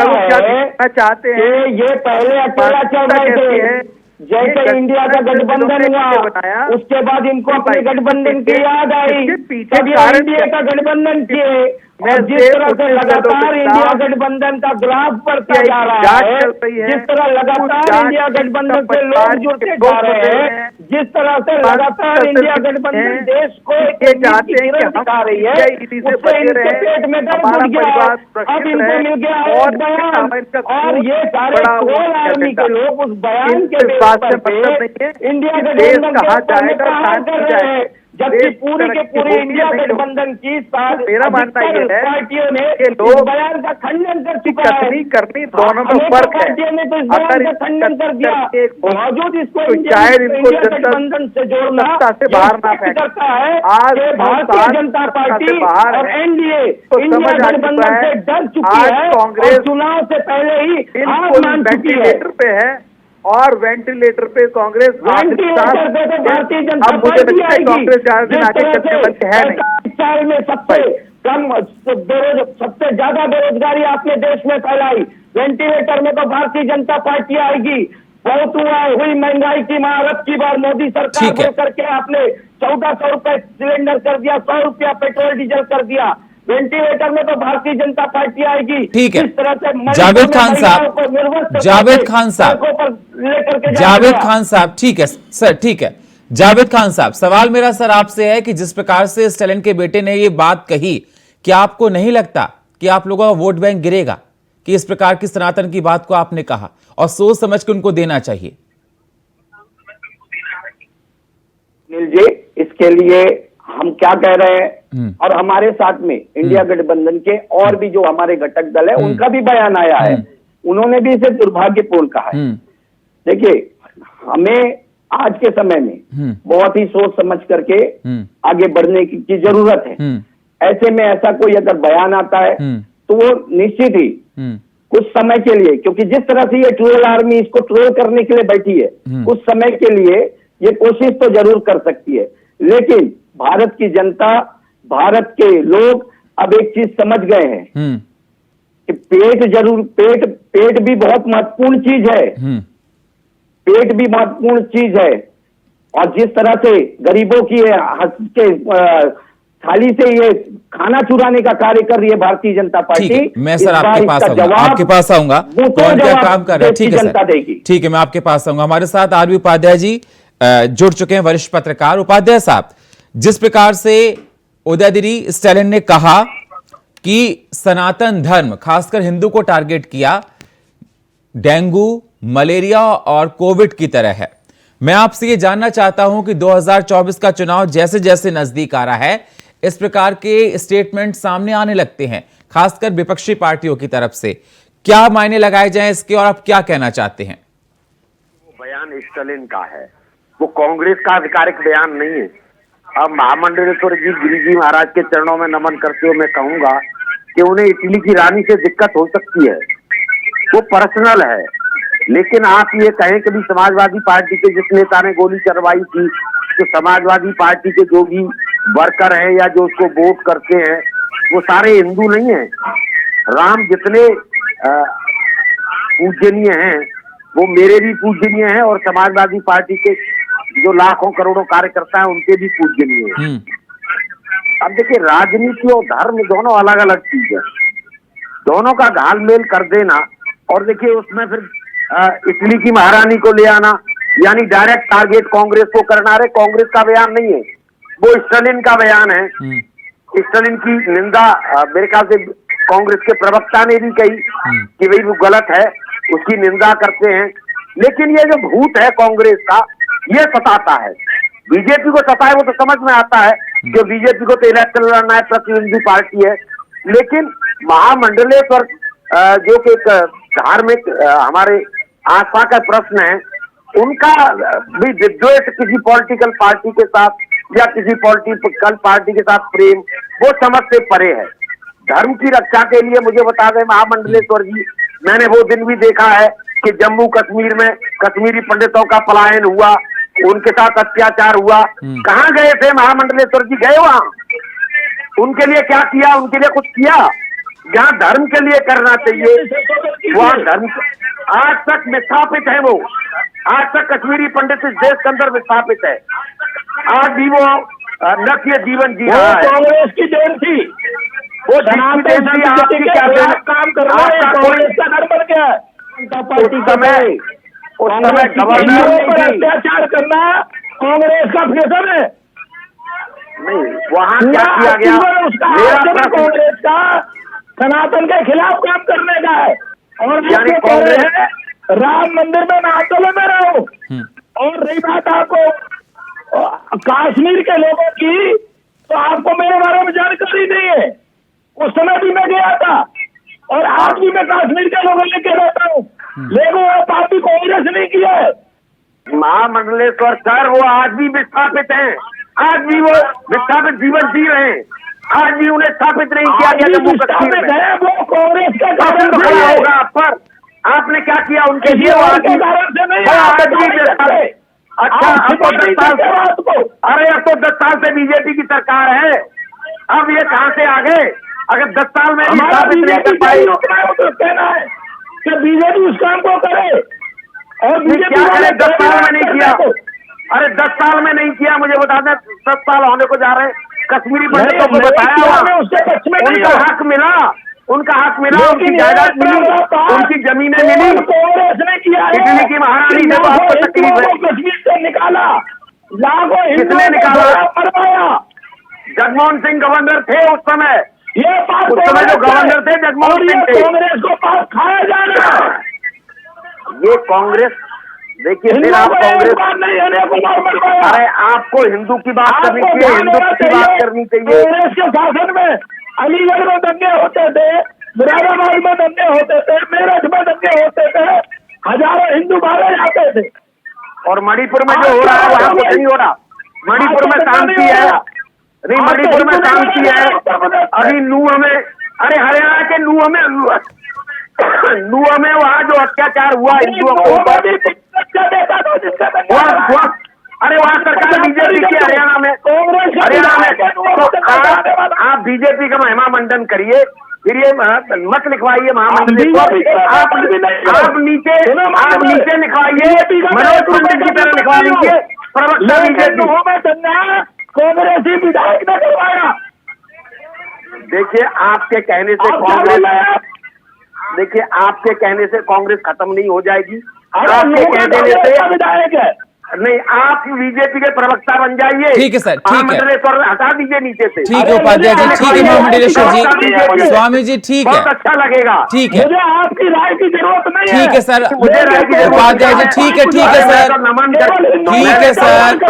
है चाहते हैं ये पहले अकेला चल रहे थे, जैसे इंडिया का गठबंधन हुआ उसके बाद इनको अपने गठबंधन की याद आई, तब ये इंडिया का गठबंधन किए। और जिस तरह से लगातार इंडिया गठबंधन का ग्राफ बढ़ता जा रहा है, जिस तरह लगातार इंडिया गठबंधन से लोग जुड़ते जा रहे हैं, जिस तरह से लगातार इंडिया गठबंधन देश को दिखा रही है, उससे इनके पेट में दर्द उठ गया है। अब इनको मिल गया एक बयान, और ये सारे कोल आर्मी के लोग उस बयान के बेस पे इंडिया गठबंधन के ऊपर प्रहार कर रहे हैं, जबकि पूरी के पूरी इंडिया गठबंधन की मेरा मानना ये है पार्टियों ने कि इस बयान का खंडन कर चुका है। करनी दोनों में फर्क है। पार्टियों ने तो इस बयान का खंडन कर दिया, मौजूद इसको शायद इनको इंडिया गठबंधन से जोड़ना से बाहर ना करता है। आज भारतीय जनता पार्टी और एनडीए इंडिया गठबंधन से डर चुकी है, कांग्रेस चुनाव से पहले ही हार मान चुकी है। और वेंटिलेटर पे कांग्रेस, वेंटिलेटर पे तो भारतीय जनता पार्टी आएगी। कांग्रेस है नहीं। साल में सबसे कम सबसे ज्यादा बेरोजगारी आपने देश में फैलाई, वेंटिलेटर में तो भारतीय जनता पार्टी आएगी। बहुत हुई महंगाई की मार, अब की बार मोदी सरकार बोल करके आपने 1400 रुपए सिलेंडर कर दिया, 100 रुपया पेट्रोल डीजल कर दिया। वेंटिलेटर में तो भारतीय जनता पार्टी आएगी। ठीक है, इस तरह से जावेद खान साहब, ठीक है सर, ठीक है जावेद खान साहब, सवाल मेरा सर आपसे है कि जिस प्रकार से स्टैलिन के बेटे ने ये बात कही, क्या आपको नहीं लगता कि आप लोगों का वोट बैंक गिरेगा कि इस प्रकार की सनातन की बात को आपने कहा, और सोच समझ के उनको देना चाहिए? सुनील जी, इसके लिए हम क्या कह रहे हैं, और हमारे साथ में इंडिया गठबंधन के और भी जो हमारे घटक दल है उनका भी बयान आया है, उन्होंने भी इसे दुर्भाग्यपूर्ण कहा है। देखिए, हमें आज के समय में बहुत ही सोच समझ करके आगे बढ़ने की जरूरत है। ऐसे में ऐसा कोई अगर बयान आता है तो वो निश्चित ही कुछ समय के लिए, क्योंकि जिस तरह से ये ट्रोल आर्मी इसको ट्रोल करने के लिए बैठी है, कुछ समय के लिए ये कोशिश तो जरूर कर सकती है, लेकिन भारत की जनता, भारत के लोग अब एक चीज समझ गए हैं कि पेट भी बहुत महत्वपूर्ण चीज है, पेट भी महत्वपूर्ण चीज है। और जिस तरह से गरीबों की थाली से ये खाना चुराने का कार्य कर रही है भारतीय जनता पार्टी, मैं सर आपके पास आऊंगा कौन क्या काम कर रहा है। ठीक है सर, ठीक है, मैं आपके पास आऊंगा। हमारे साथ आरबी उपाध्याय जी जुड़ चुके हैं, वरिष्ठ पत्रकार। उपाध्याय साहब, जिस प्रकार से उदयनिधि स्टैलिन ने कहा कि सनातन धर्म खासकर हिंदू को टारगेट किया, डेंगू, मलेरिया और कोविड की तरह है, मैं आपसे ये जानना चाहता हूं कि 2024 का चुनाव जैसे जैसे नजदीक आ रहा है, इस प्रकार के स्टेटमेंट सामने आने लगते हैं, खासकर विपक्षी पार्टियों की तरफ से। क्या मायने लगाए जाएं इसके और आप क्या कहना चाहते हैं? वो बयान स्टालिन का है, वो कांग्रेस का आधिकारिक बयान नहीं है। अब महामंडलेश्वर जी गिरी जी महाराज के चरणों में नमन करते हुए मैं कहूंगा कि उन्हें इटली की रानी से दिक्कत हो सकती है, वो पर्सनल है, लेकिन आप ये कहें कि भी समाजवादी पार्टी के जिस नेता ने गोली चलवाई थी, तो समाजवादी पार्टी के जो भी वर्कर हैं या जो उसको वोट करते हैं वो सारे हिंदू नहीं हैं। राम जितने पूजनीय हैं वो मेरे भी पूजनीय हैं और समाजवादी पार्टी के जो लाखों करोड़ों कार्यकर्ता हैं उनके भी पूजनीय हैं। अब देखिए, राजनीति और धर्म दोनों अलग अलग चीज है, दोनों का घालमेल कर देना और देखिए उसमें फिर इटली की महारानी को ले आना, यानी डायरेक्ट टारगेट कांग्रेस को करना। रे कांग्रेस का बयान नहीं है, वो स्टालिन का बयान है। स्टालिन की निंदा मेरे ख्याल से कांग्रेस के प्रवक्ता ने भी कही कि भाई वो गलत है, उसकी निंदा करते हैं। लेकिन ये जो भूत है कांग्रेस का, ये सताता है। बीजेपी को सताए वो तो समझ में आता है कि बीजेपी को तो इलेक्शन लड़ना है, प्रतिद्वंदी पार्टी है, लेकिन महामंडलेश्वर जो कि एक धार्मिक हमारे आस्था का प्रश्न है, उनका भी विद्वेष किसी पॉलिटिकल पार्टी के साथ या किसी पॉलिटिकल पार्टी के साथ प्रेम, वो समझ से परे है। धर्म की रक्षा के लिए मुझे बता दें महामंडलेश्वर जी, मैंने वो दिन भी देखा है कि जम्मू कश्मीर में कश्मीरी पंडितों का पलायन हुआ, उनके साथ अत्याचार हुआ, कहाँ गए थे महामंडलेश्वर जी? गए वहां? उनके लिए क्या किया? उनके लिए कुछ किया? जहाँ धर्म के लिए करना चाहिए वहाँ धर्म आज तक विस्थापित है। वो आज तक कश्मीरी पंडित इस देश के अंदर विस्थापित है, आज भी वो नक्य जीवन जी रहा है। कांग्रेस की देन थी, वो सनातन आपकी क्या काम कर रहा है? कांग्रेस का घर बन गया है। उस समय गवर्नर पर अत्याचार करना कांग्रेस का फैशन है। नहीं, वहाँ क्या किया गया? मेरा कांग्रेस का सनातन के खिलाफ काम करने का है और यानी कांग्रेस राम मंदिर में मैं आंदोलन में रहा हूँ। और रही बात आपको कश्मीर के लोगों की, तो आपको मेरे बारे में जानकारी नहीं है। उस समय भी मैं गया था और आज भी मैं कश्मीर के लोगों लेके रहता हूँ, लेकिन वो पार्टी कांग्रेस नहीं किया है। महामंडलेश्वर सर वो आज भी विस्थापित हैं, आज भी वो विस्थापित जीवन जी रहे हैं, आज भी उन्हें स्थापित नहीं किया गया जम्मू कश्मीर में। वो कांग्रेस का कारण खड़ा होगा आप पर, आपने क्या किया उनके लिए? कारण से नहीं, अच्छा, अब तो 10 साल से, अरे अब तो 10 साल से बीजेपी की सरकार है, अब ये कहां से आ गए? अगर 10 साल में स्थापित नहीं कर पाई तो कहना है कि बीजेपी उस काम को करे और बीजेपी क्या करे? 10 साल में नहीं किया। अरे 10 साल में नहीं किया, मुझे बता दें 10 साल होने को जा रहे हैं। कश्मीरी पंडितों को बताया उनका हक मिला, उनका हक मिला, उनकी जायदाद मिली, उनकी जमीनें मिली। इटली की महारानी जब आपको तकलीफ है, कश्मीर से निकाला, लाखों किसने निकाला? मरवाया। जगमोहन सिंह गवर्नर थे उस समय, ये बात उस समय जो गवर्नर थे जगमोहन सिंह थे। कांग्रेस को पास खाया जाना। ये कांग्रेस, देखिए फिर आप कांग्रेस, नहीं, अरे आपको हिंदू की बात करनी चाहिए, हिंदू की बात करनी चाहिए। कांग्रेस के शासन में अलीगढ़ में दंगे होते थे, मुरादाबाद में दंगे होते थे, मेरठ में दंगे होते थे, हजारों हिंदू मारे जाते थे। और मणिपुर में जो हो रहा है वहां कुछ नहीं हो रहा। मणिपुर में शांति है, नहीं, मणिपुर में शांति है, अभी नूह में, अरे हरियाणा के नूह में वहाँ जो अत्याचार हुआ हिंदुओं के ऊपर, अरे वहाँ सरकार बीजेपी की हरियाणा में तो आप बीजेपी का महिमा मंडन करिए, फिर ये मत लिखवाइए महामंडल को, आप नीचे लिखवाइए, मनोज पंडित की तरह लिखवा लीजिए प्रवक्ता बीजेपी। कांग्रेसी विधायक ने करवाया। देखिए आपके कहने से कांग्रेस खत्म नहीं हो जाएगी, आपके कह देने से विधायक है नहीं, आप बीजेपी के प्रवक्ता बन जाइए। ठीक है सर, ठीक है, हटा दीजिए नीचे से। ठीक है उपाध्याय जी, ठीक है महामंडलेश्वर जी, स्वामी जी ठीक है, बहुत अच्छा लगेगा, ठीक है, मुझे आपकी राय की जरूरत नहीं है। ठीक है सर, मुझे राय की जरूरत उपाध्याय जी ठीक है सर, ठीक है सर,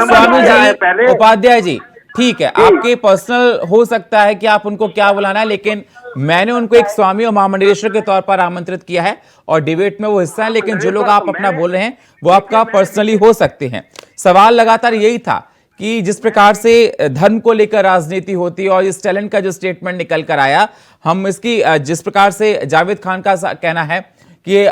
स्वामी जी, पहले उपाध्याय जी ठीक है, आपके पर्सनल हो सकता है कि आप उनको क्या बुलाना है, लेकिन मैंने उनको एक स्वामी और महामंडलेश्वर के तौर पर आमंत्रित किया है और डिबेट में वो हिस्सा है, लेकिन जो लोग आप अपना बोल रहे हैं वो आपका पर्सनली हो सकते हैं। सवाल लगातार यही था कि जिस प्रकार से धर्म को लेकर राजनीति होती है और इस टैलेंट का जो स्टेटमेंट निकल कर आया, हम इसकी जिस प्रकार से जावेद खान का कहना है कि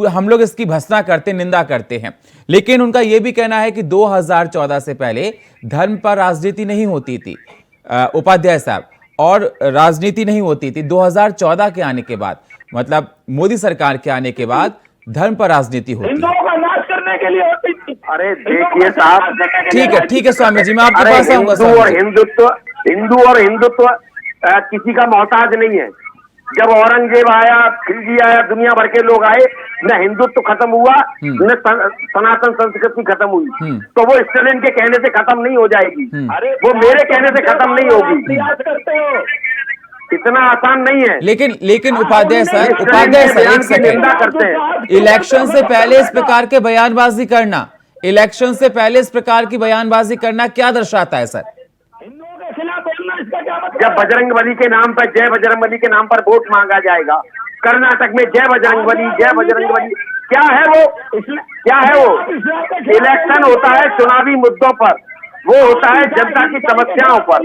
हम लोग इसकी भर्त्सना करते, निंदा करते हैं, लेकिन उनका यह भी कहना है कि 2014 से पहले धर्म पर राजनीति नहीं होती थी उपाध्याय साहब, और राजनीति नहीं होती थी 2014 के आने के बाद, मतलब मोदी सरकार के आने के बाद धर्म पर राजनीति होती है। हिंदुओं का नाश करने के लिए होती थी। अरे देखिए साहब, ठीक है स्वामी जी, मैं आपके पास आऊंगा। हिंदू और हिंदुत्व किसी का मोहताज नहीं है। जब औरंगजेब आया, खिलजी आया, दुनिया भर के लोग आए, न हिंदुत्व खत्म हुआ न सनातन संस्कृति खत्म हुई, तो वो स्टालिन के कहने से खत्म नहीं हो जाएगी, वो मेरे कहने से खत्म नहीं होगी। इतना आसान नहीं है। लेकिन उपाध्याय सर एक सेकंड, करते हैं इलेक्शन से पहले इस प्रकार के बयानबाजी करना, इलेक्शन से पहले इस प्रकार की बयानबाजी करना क्या दर्शाता है सर? हिंदुओं के खिलाफ बोलना, इसका क्या मतलब? जब बजरंगबली के नाम पर, जय बजरंगबली के नाम पर वोट मांगा जाएगा, कर्नाटक में जय बजरंगबली क्या है वो? इलेक्शन होता है चुनावी मुद्दों पर, वो होता है जनता की समस्याओं पर।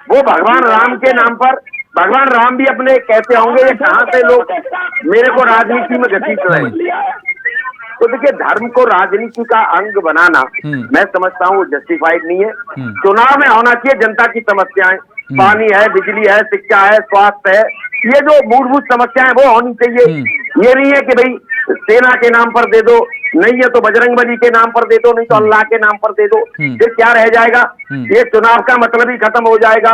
वो भगवान राम के नाम पर, भगवान राम भी अपने कहते होंगे ये कहां से लोग मेरे को राजनीति में घसीट रहे हैं। तो देखिए, धर्म को राजनीति का अंग बनाना मैं समझता हूँ जस्टिफाइड नहीं है। चुनाव में होना चाहिए जनता की समस्याएं, पानी है, बिजली है, शिक्षा है, स्वास्थ्य है, ये जो मूलभूत समस्याएं वो होनी चाहिए। ये नहीं है कि भाई सेना के नाम पर दे दो, नहीं है तो बजरंगबली के नाम पर दे दो, नहीं तो अल्लाह के नाम पर दे दो, फिर क्या रह जाएगा? ये चुनाव का मतलब ही खत्म हो जाएगा,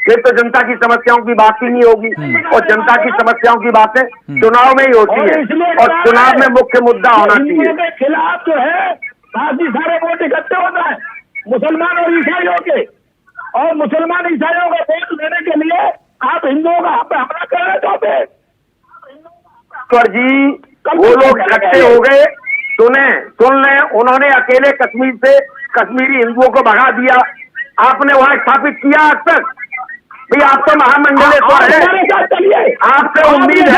फिर तो जनता की समस्याओं की बात ही नहीं होगी। और जनता की समस्याओं की बातें चुनाव में ही होती है, और चुनाव में मुख्य मुद्दा होना चाहिए। के खिलाफ जो है बाकी सारे वोट इकट्ठे होता है मुसलमान और ईसाइयों के, और मुसलमान ईसाइयों का वोट लेने के लिए आप हिंदुओं का हमला करना चाहते हैं। जी, वो लोग इकट्ठे हो गए, सुन लें, उन्होंने अकेले कश्मीर से कश्मीरी हिंदुओं को भगा दिया, आपने वहां स्थापित किया आज तक? भाई आप तो महामंडलेश्वर है, आपसे उम्मीद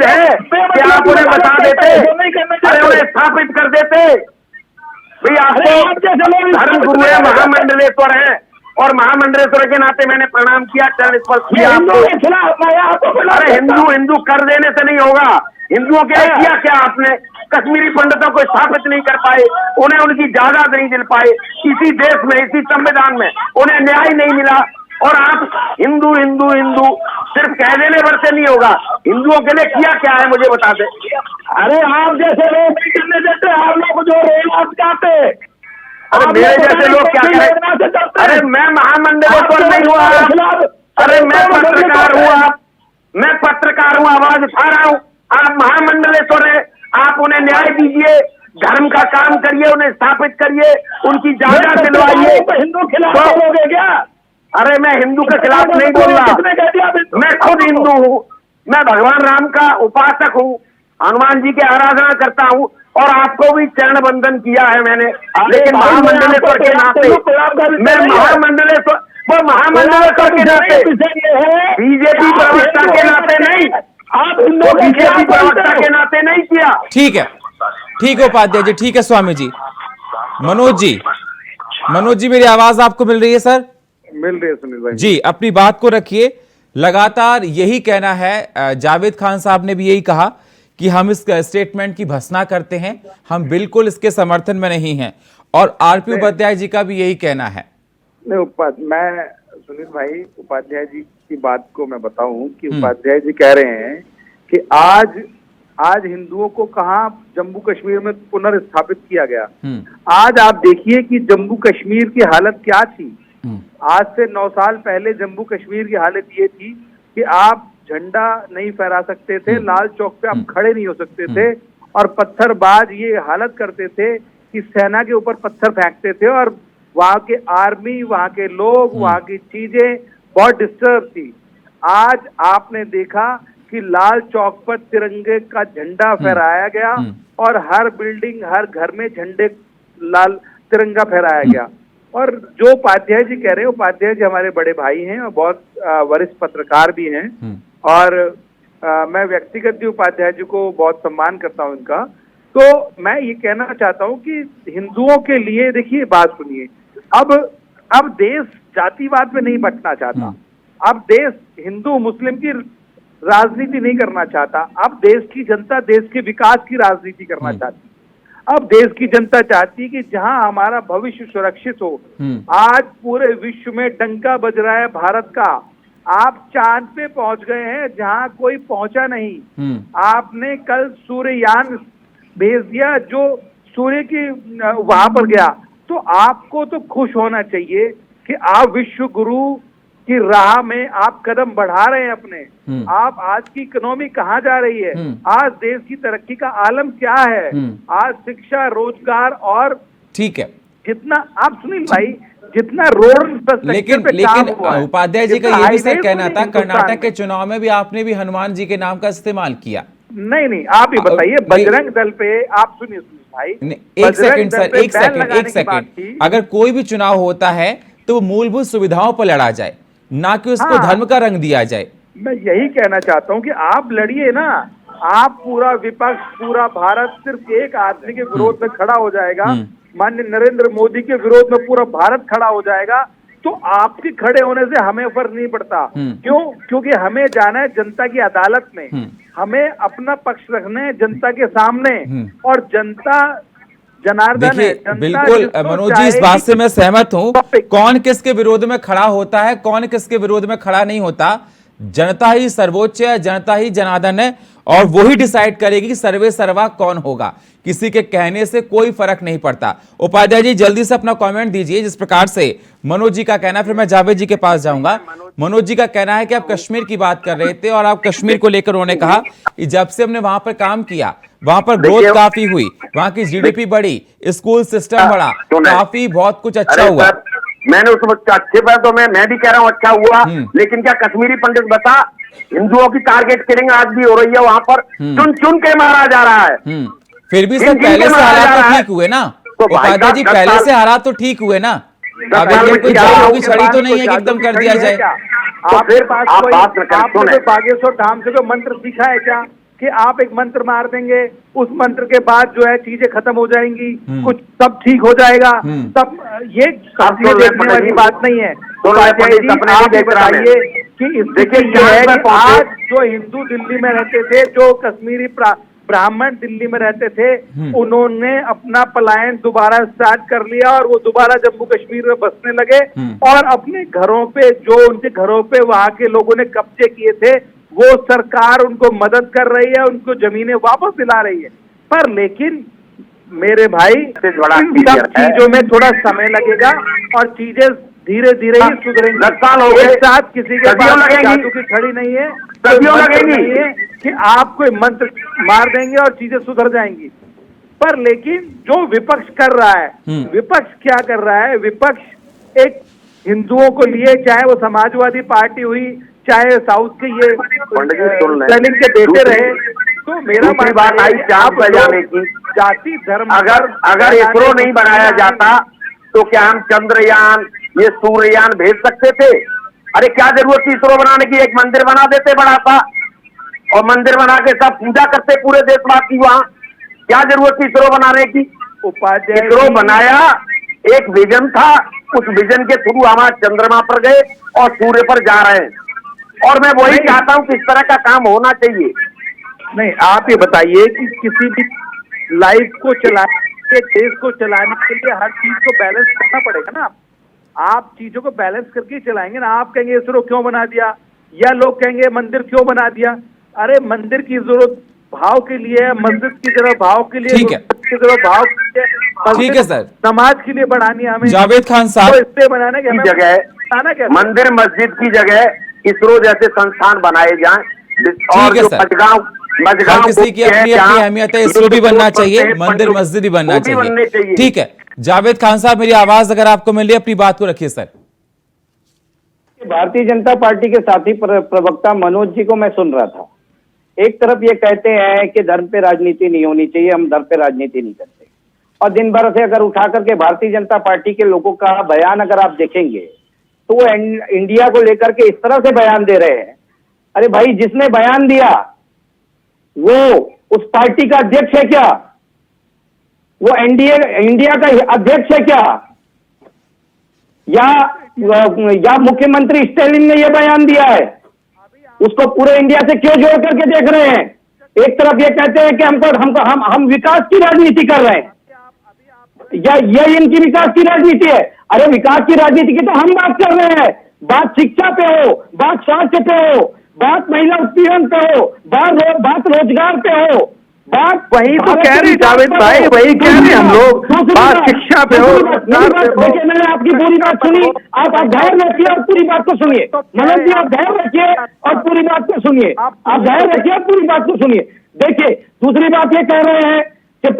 है कि आप उन्हें बता देते, अरे उन्हें स्थापित कर देते। भाई आप तो धर्म गुरु है, महामंडलेश्वर है, और महामंडलेश्वर के नाते मैंने प्रणाम किया, चरण स्पर्श किया आपको। अरे हिंदू कर देने से नहीं होगा। हिंदुओं के लिए किया क्या आपने? कश्मीरी पंडितों को स्थापित नहीं कर पाए, उन्हें उनकी जायदाद नहीं दिल पाए, इसी देश में, इसी संविधान में उन्हें न्याय नहीं मिला, और आप हिंदू सिर्फ कह देने भर से नहीं होगा। हिंदुओं के लिए किया क्या है मुझे बता दे। अरे आप जैसे लोग नहीं करने देते, आप लोग जो आप चाहते, अरे मेरे जैसे लोग क्या करें? अरे मैं महामंडलेश्वर नहीं हुआ, अरे मैं पत्रकार हूँ, आवाज उठा रहा हूँ। आप महामंडलेश्वर है, आप उन्हें न्याय दीजिए, धर्म का काम करिए, उन्हें स्थापित करिए, उनकी जायदाद दिलवाइए। हिंदू खिलाफ बोलोगे क्या? अरे मैं हिंदू के खिलाफ नहीं बोल रहा, मैं खुद हिंदू हूँ, मैं भगवान राम का उपासक हूँ, हनुमान जी की आराधना करता हूँ, और आपको भी चरण बंदन किया है मैंने, लेकिन महामंडलेश्वर के नाते, मैं महामंडलेश्वर के नाते, बीजेपी प्रवक्ता के नाते नहीं, आप बीजेपी प्रवक्ता के नाते नहीं किया। ठीक है उपाध्याय जी, ठीक है स्वामी जी। मनोज जी, मनोज जी, मेरी आवाज आपको मिल रही है सर? मिल रही है सुनील भाई जी, अपनी बात को रखिए। लगातार यही कहना है, जावेद खान साहब ने भी यही कहा कि हम इस स्टेटमेंट की भर्त्सना करते हैं, हम बिल्कुल इसके समर्थन में नहीं हैं, और आरपी उपाध्याय जी का भी यही कहना है। मैं सुनील भाई उपाध्याय जी की बात को मैं बताऊं कि उपाध्याय जी कह रहे हैं कि आज हिंदुओं को कहां जम्मू कश्मीर में पुनर्स्थापित किया गया। आज आप देखिए कि जम्मू कश्मीर की हालत क्या थी। आज से 9 साल पहले जम्मू कश्मीर की हालत ये थी कि आप झंडा नहीं फहरा सकते थे, लाल चौक पे आप खड़े नहीं हो सकते थे, और पत्थरबाज ये हालत करते थे कि सेना के ऊपर पत्थर फेंकते थे, और वहां के आर्मी, वहां के लोग, वहां की चीजें बहुत डिस्टर्ब थी। आज आपने देखा कि लाल चौक पर तिरंगे का झंडा फहराया गया, और हर बिल्डिंग, हर घर में झंडे लाल तिरंगा फहराया गया। और जो उपाध्याय जी कह रहे हैं, उपाध्याय जी हमारे बड़े भाई हैं और बहुत वरिष्ठ पत्रकार भी हैं, और मैं व्यक्तिगत भी उपाध्याय जी को बहुत सम्मान करता हूं इनका। तो मैं ये कहना चाहता हूं कि हिंदुओं के लिए, देखिए बात सुनिए, अब देश जातिवाद में नहीं बंटना चाहता, अब देश हिंदू मुस्लिम की राजनीति नहीं करना चाहता, अब देश की जनता देश के विकास की राजनीति करना चाहती। अब देश की जनता चाहती है कि जहां हमारा भविष्य सुरक्षित हो। आज पूरे विश्व में डंका बज रहा है भारत का। आप चांद पे पहुंच गए हैं जहां कोई पहुंचा नहीं। आपने कल सूर्ययान भेज दिया जो सूर्य की वहां पर गया, तो आपको तो खुश होना चाहिए कि आप विश्व गुरु की राह में आप कदम बढ़ा रहे हैं अपने। आप आज की इकोनॉमी कहाँ जा रही है, आज देश की तरक्की का आलम क्या है, आज शिक्षा, रोजगार, और ठीक है, जितना आप सुनील भाई, जितना रोड लेकिन उपाध्याय जी का ये भी सर कहना था, कर्नाटक के चुनाव में भी आपने भी हनुमान जी के नाम का इस्तेमाल किया। नहीं, आप ही बताइए, बजरंग दल पे आप सुनिए भाई, एक सेकंड सर, एक सेकंड। अगर कोई भी चुनाव होता है तो वो मूलभूत सुविधाओं पर लड़ा जाए, ना कि उसको धर्म का रंग दिया जाए। मैं यही कहना चाहता हूं कि आप लड़िए ना, आप पूरा विपक्ष, पूरा भारत सिर्फ एक आदमी के विरोध में खड़ा हो जाएगा, माननीय नरेंद्र मोदी के विरोध में पूरा भारत खड़ा हो जाएगा, तो आपके खड़े होने से हमें फर्क नहीं पड़ता। क्यों? क्योंकि हमें जाना है जनता की अदालत में, हमें अपना पक्ष रखना है जनता के सामने, और जनता जनार्दन है। बिल्कुल मनोज जी, इस बात से मैं सहमत हूं। कौन किसके विरोध में खड़ा होता है, कौन किसके विरोध में खड़ा नहीं होता, जनता ही सर्वोच्च है, जनता ही जनार्दन है, और वही डिसाइड करेगी कि सर्वे सर्वा कौन होगा। किसी के कहने से कोई फर्क नहीं पड़ता। उपाध्याय जी जल्दी से अपना कमेंट दीजिए, जिस प्रकार से मनोज जी का कहना है, फिर मैं जावेद जी के पास जाऊंगा। मनोज जी का कहना है कि आप कश्मीर की बात कर रहे थे, और आप कश्मीर को लेकर उन्होंने कहा कि जब से हमने वहां पर काम किया, वहां पर ग्रोथ काफी हुई, वहां की जीडीपी बढ़ी, स्कूल सिस्टम बढ़ा, काफी बहुत कुछ अच्छा हुआ। मैंने उस वक्त अच्छे पर तो मैं भी कह रहा हूँ अच्छा हुआ, लेकिन क्या कश्मीरी पंडित बता, हिंदुओं की टारगेट किलिंग आज भी हो रही है, वहां पर चुन चुन के मारा जा रहा है। फिर भी सर पहले से हालात तो ठीक हुए ना उपाध्याय जी, पहले से हालात तो ठीक हुए ना, अब ये कोई जादू की छड़ी तो नहीं है कि एकदम कर दिया जाए। आपके पास आपने बागेश्वर धाम से कोई मंत्र सीखा है क्या कि आप एक मंत्र मार देंगे, उस मंत्र के बाद जो है चीजें खत्म हो जाएंगी, कुछ सब ठीक हो जाएगा, सब ये काफी देखने वाली बात नहीं है। आप बताइए कि देखिए ये है कि आज जो हिंदू दिल्ली में रहते थे, जो कश्मीरी ब्राह्मण दिल्ली में रहते थे, उन्होंने अपना पलायन दोबारा स्टार्ट कर लिया, और वो दोबारा जम्मू कश्मीर में बसने लगे, और अपने घरों पे, जो उनके घरों पे वहां के लोगों ने कब्जे किए थे, वो सरकार उनको मदद कर रही है, उनको जमीनें वापस दिला रही है। पर लेकिन मेरे भाई, इन सब चीजों में थोड़ा समय लगेगा, और चीजें धीरे धीरे ही सुधरेंगी। 10 साल हो गए, एक साथ किसी के पास जादू की छड़ी नहीं है, नहीं है कि आप कोई मंत्र मार देंगे और चीजें सुधर जाएंगी। पर लेकिन जो विपक्ष कर रहा है, विपक्ष क्या कर रहा है, विपक्ष एक हिंदुओं को लिए, चाहे वो समाजवादी पार्टी हुई, चाहे साउथ के ये सैनिक के बेटे रहे, तो मेरा बात आई चाप बजाने की, जाति धर्म, अगर इसरो नहीं बनाया जाता तो क्या हम चंद्रयान, ये सूर्ययान भेज सकते थे? अरे क्या जरूरत थी इसरो बनाने की? एक मंदिर बना देते बड़ा सा, और मंदिर बना के सब पूजा करते पूरे देशवासी वहां। क्या जरूरत थी इसरो बनाने की? उपाध्याय इसरो बनाया, एक विजन था, उस विजन के थ्रू हम आज चंद्रमा पर गए और सूर्य पर जा रहे हैं। और मैं वही चाहता हूं कि इस तरह का काम होना चाहिए। नहीं, आप ये बताइए कि किसी भी लाइफ को चलाने के, देश को चलाने के लिए हर चीज को बैलेंस करना पड़ेगा ना। आप चीजों को बैलेंस करके चलाएंगे ना। आप कहेंगे इसरो क्यों बना दिया, या लोग कहेंगे मंदिर क्यों बना दिया। अरे मंदिर की जरूरत भाव के लिए है, मस्जिद की जरूरत भाव के लिए, ठीक है, की जरूरत भाव के लिए, ठीक है सर। समाज के लिए बढ़ानी है हमें। जावेद खान साहब, तो इससे बनाने की जगह मंदिर मस्जिद की जगह इसरो जैसे संस्थान बनाए जाएं। और ठीक है जो सर, मजगांव किसी की अपनी अपनी अहमियत है, इसरो भी बनना चाहिए, मंदिर मस्जिद भी बनना चाहिए। ठीक है जावेद खान साहब, मेरी आवाज अगर आपको मिल रही है, अपनी बात को रखिए सर। भारतीय जनता पार्टी के साथी प्रवक्ता मनोज जी को मैं सुन रहा था। एक तरफ ये कहते हैं कि धर्म पे राजनीति नहीं होनी चाहिए, हम धर्म पे राजनीति नहीं करते, और दिन भर से अगर उठा करके भारतीय जनता पार्टी के लोगों का बयान अगर आप देखेंगे तो वो इंडिया को लेकर के इस तरह से बयान दे रहे हैं। अरे भाई, जिसने बयान दिया वो उस पार्टी का अध्यक्ष है क्या? वो इंडिया का अध्यक्ष है क्या? या मुख्यमंत्री स्टालिन ने यह बयान दिया है? उसको पूरे इंडिया से क्यों जोड़ करके देख रहे हैं? एक तरफ ये कहते हैं कि हम विकास की राजनीति कर रहे हैं, या ये इनकी विकास की राजनीति है। अरे विकास की राजनीति की तो हम बात कर रहे हैं। बात शिक्षा पे हो, बात स्वास्थ्य पे हो, बात महिला उत्पीड़न पे हो, बात रोजगार पे हो, बात वही तो कह रहे जावेद भाई, वही कह रहे हम लोग, बात शिक्षा पे हो। देखिए, मैंने आपकी पूरी बात सुनी, आप धैर्य रखिए और पूरी बात को सुनिए। मनोज जी, आप धैर्य रखिए और पूरी बात को सुनिए। आप धैर्य रखिए और पूरी बात को सुनिए। देखिए, दूसरी बात ये कह रहे हैं कि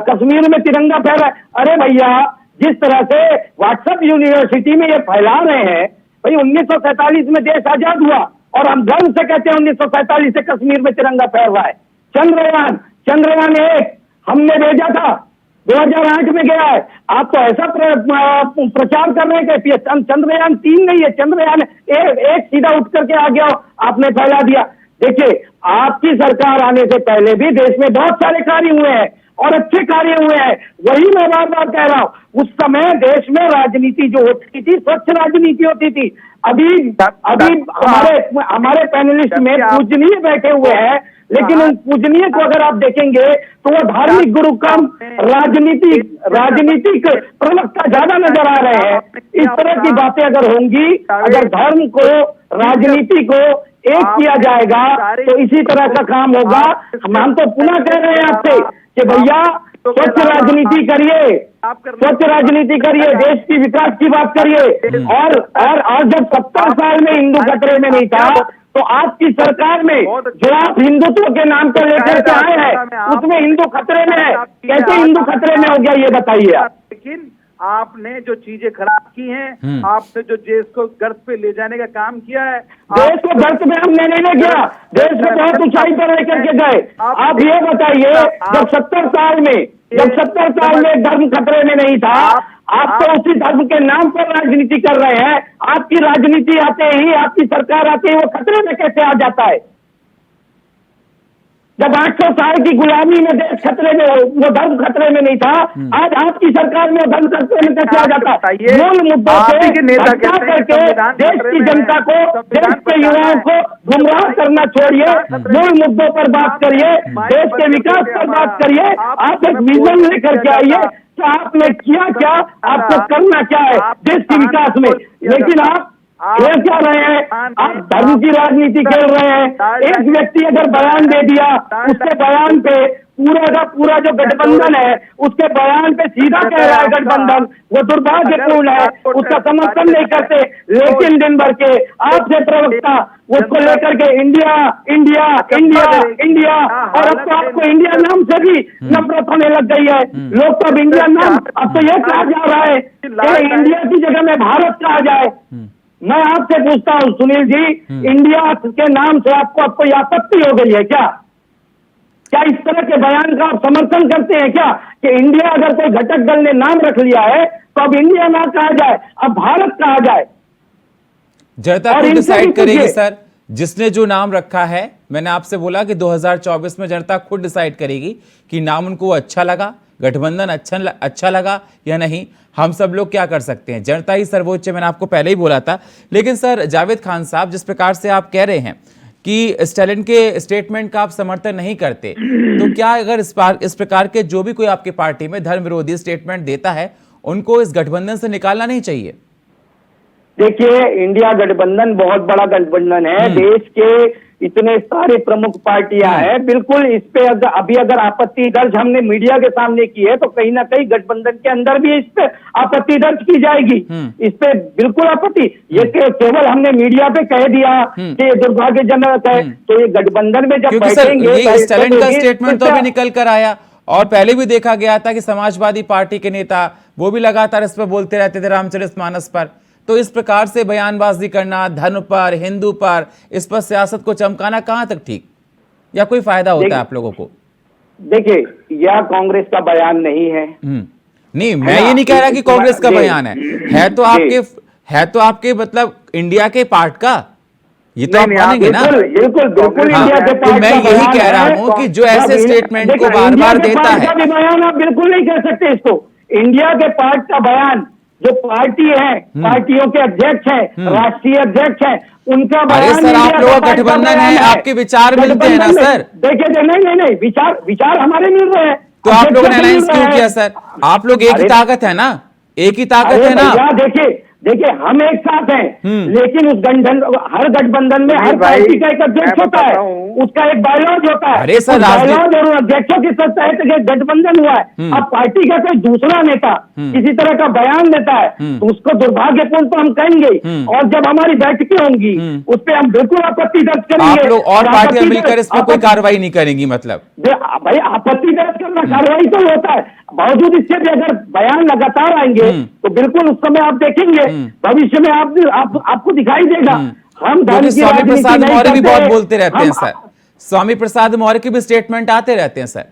कश्मीर में तिरंगा फहरा। अरे भैया, जिस तरह से व्हाट्सएप यूनिवर्सिटी में ये फैला रहे हैं, भाई 1947 में देश आजाद हुआ और हम गर्व से कहते हैं 1947 से कश्मीर में तिरंगा फहर रहा है। चंद्रयान 1 हमने भेजा था, 2008 में गया है। आप तो ऐसा प्रचार कर रहे हैं कि चंद्रयान 3 नहीं है, चंद्रयान 1 सीधा उठ करके आ गया, आपने फैला दिया। देखिए, आपकी सरकार आने से पहले भी देश में बहुत सारे कार्य हुए हैं और अच्छे कार्य हुए हैं। वही मैं बार बार कह रहा हूं, उस समय देश में राजनीति जो होती थी, स्वच्छ राजनीति होती थी। अभी हमारे पैनलिस्ट में पूजनीय बैठे हुए हैं, लेकिन उन पूजनीय को अगर आप देखेंगे तो वो धार्मिक गुरु कम राजनीतिक प्रवक्ता ज्यादा नजर आ रहे हैं। इस तरह की बातें अगर होंगी, अगर धर्म को राजनीति को एक किया जाएगा तो इसी तरह का काम होगा। हम तो पुनः कह रहे हैं आपसे कि भैया स्वच्छ राजनीति करिए, स्वच्छ राजनीति करिए, देश की विकास की बात करिए। और जब 70 साल में हिंदू खतरे में नहीं था, तो आपकी सरकार में जो आप हिंदुत्व के नाम पर लेकर के आए हैं, उसमें हिंदू खतरे में है। कैसे हिंदू खतरे में हो गया, ये बताइए आप। लेकिन आपने जो चीजें खराब की हैं, आपने जो देश को गर्त पे ले जाने का काम किया है, देश को गर्त में हमने नहीं किया, देश को बहुत ऊंचाई पर लेकर के गए। आप ये बताइए, जब 70 साल में धर्म खतरे में नहीं था, आप तो उसी धर्म के नाम पर राजनीति कर रहे हैं। आपकी राजनीति आते ही, आपकी सरकार आते ही वो खतरे में कैसे आ जाता है? जब 800 साल की गुलामी में देश खतरे में, वो धर्म खतरे में नहीं था, आज आपकी सरकार में धर्म खतरे में कैसे आ जाता है? मूल मुद्दों से नेता करके देश की जनता को, देश के युवाओं को गुमराह करना छोड़िए, मूल मुद्दों पर बात करिए, देश के विकास पर बात करिए। आप एक विजन लेकर के आइए कि आपने किया क्या, आपको करना क्या है देश के विकास में। लेकिन आप खेल क्या रहे हैं? आप धर्म की राजनीति खेल रहे हैं। एक व्यक्ति अगर बयान दे दिया, उसके बयान पे पूरा का पूरा जो गठबंधन है, उसके बयान पे सीधा कह रहा है गठबंधन, वो दुर्भाग्यपूर्ण है, उसका समर्थन नहीं करते। लेकिन दिन भर के आपसे प्रवक्ता उसको लेकर के इंडिया इंडिया इंडिया इंडिया, और अब तो आपको इंडिया नाम से भी नफरत होने लग गई है। लोग तो अब इंडिया नाम, अब तो ये कहा जा रहा है कि इंडिया की जगह में भारत कहा जाए। मैं आपसे पूछता हूं सुनील जी, इंडिया के नाम से आपको अब कोई आपत्ति हो गई है क्या? क्या इस तरह के बयान का आप समर्थन करते हैं क्या कि इंडिया अगर कोई घटक दल ने नाम रख लिया है तो अब इंडिया ना कहा जाए, अब भारत कहा जाए? जनता खुद डिसाइड करेगी सर, जिसने जो नाम रखा है। मैंने आपसे बोला कि 2024 में जनता खुद डिसाइड करेगी कि नाम उनको अच्छा लगा गठबंधन अच्छा लगा या नहीं, हम सब लोग क्या कर सकते हैं, जनता ही सर्वोच्च, मैंने आपको पहले ही बोला था। लेकिन सर जावेद खान साहब, जिस प्रकार से आप कह रहे हैं कि स्टालिन के स्टेटमेंट का आप समर्थन नहीं करते, तो क्या अगर इस प्रकार के जो भी कोई आपके पार्टी में धर्म विरोधी स्टेटमेंट देता है, उनको इस गठबंधन से निकालना नहीं चाहिए? देखिए, इंडिया गठबंधन बहुत बड़ा गठबंधन है, देश के इतने सारे प्रमुख पार्टियां हैं, बिल्कुल इस पे अभी अगर आपत्ति दर्ज हमने मीडिया के सामने की है तो कहीं ना कहीं गठबंधन के अंदर भी इस पे आपत्ति दर्ज की जाएगी। इस पे बिल्कुल आपत्ति, ये केवल हमने मीडिया पे कह दिया कि ये दुर्भाग्यजनक है, तो ये गठबंधन में जब बैठेंगे, ये स्टालिन का स्टेटमेंट तो अभी निकल कर आया, और पहले भी देखा गया था कि समाजवादी पार्टी के नेता वो भी लगातार इस पर बोलते रहते थे, रामचरितमानस पर। तो इस प्रकार से बयानबाजी करना धर्म पर, हिंदू पर, इस पर सियासत को चमकाना कहां तक ठीक, या कोई फायदा होता है आप लोगों को? देखिए, यह कांग्रेस का बयान नहीं है। नहीं, मैं ये नहीं कह रहा कि कांग्रेस का बयान है तो आपके मतलब इंडिया के पार्ट का, ये तो आप मानेंगे ना? बिल्कुल बिल्कुल इंडिया के पार्ट मैं यही कह रहा हूँ कि जो ऐसे स्टेटमेंट को बार बार देता है, बयान आप बिल्कुल नहीं कह सकते इसको। इंडिया के पार्ट का बयान, जो पार्टी है, पार्टियों के अध्यक्ष हैं, राष्ट्रीय अध्यक्ष हैं, उनका अरे सर, आप लोग गठबंधन है, आपके विचार मिलते हैं ना सर? देखिए, नहीं, विचार हमारे मिल रहे हैं, तो आप लोगों ने अलायंस क्यों किया सर? आप लोग एक ही ताकत है ना, एक ही ताकत है ना? देखिए, हम एक साथ हैं, लेकिन उस हर गठबंधन में हर पार्टी का एक अध्यक्ष होता है, उसका एक बायलॉज होता है। अरे सर, बायलॉज और अध्यक्षों की तहत गठबंधन हुआ है। अब पार्टी का कोई दूसरा नेता किसी तरह का बयान देता है तो उसको दुर्भाग्यपूर्ण तो हम कहेंगे, और जब हमारी बैठकें होंगी उस पर हम बिल्कुल आपत्ति दर्ज करेंगे। आप लोग और पार्टियां मिलकर इस पर कोई कार्रवाई नहीं करेंगी? मतलब भाई, आपत्ति दर्ज करना कार्रवाई तो होता है, बावजूद इससे भी अगर बयान लगातार आएंगे तो बिल्कुल उस समय आप देखेंगे, भविष्य में आपको दिखाई देगा। हम स्वामी प्रसाद मौर्य भी बहुत बोलते रहते हैं सर, स्वामी प्रसाद मौर्य के भी स्टेटमेंट आते रहते हैं सर।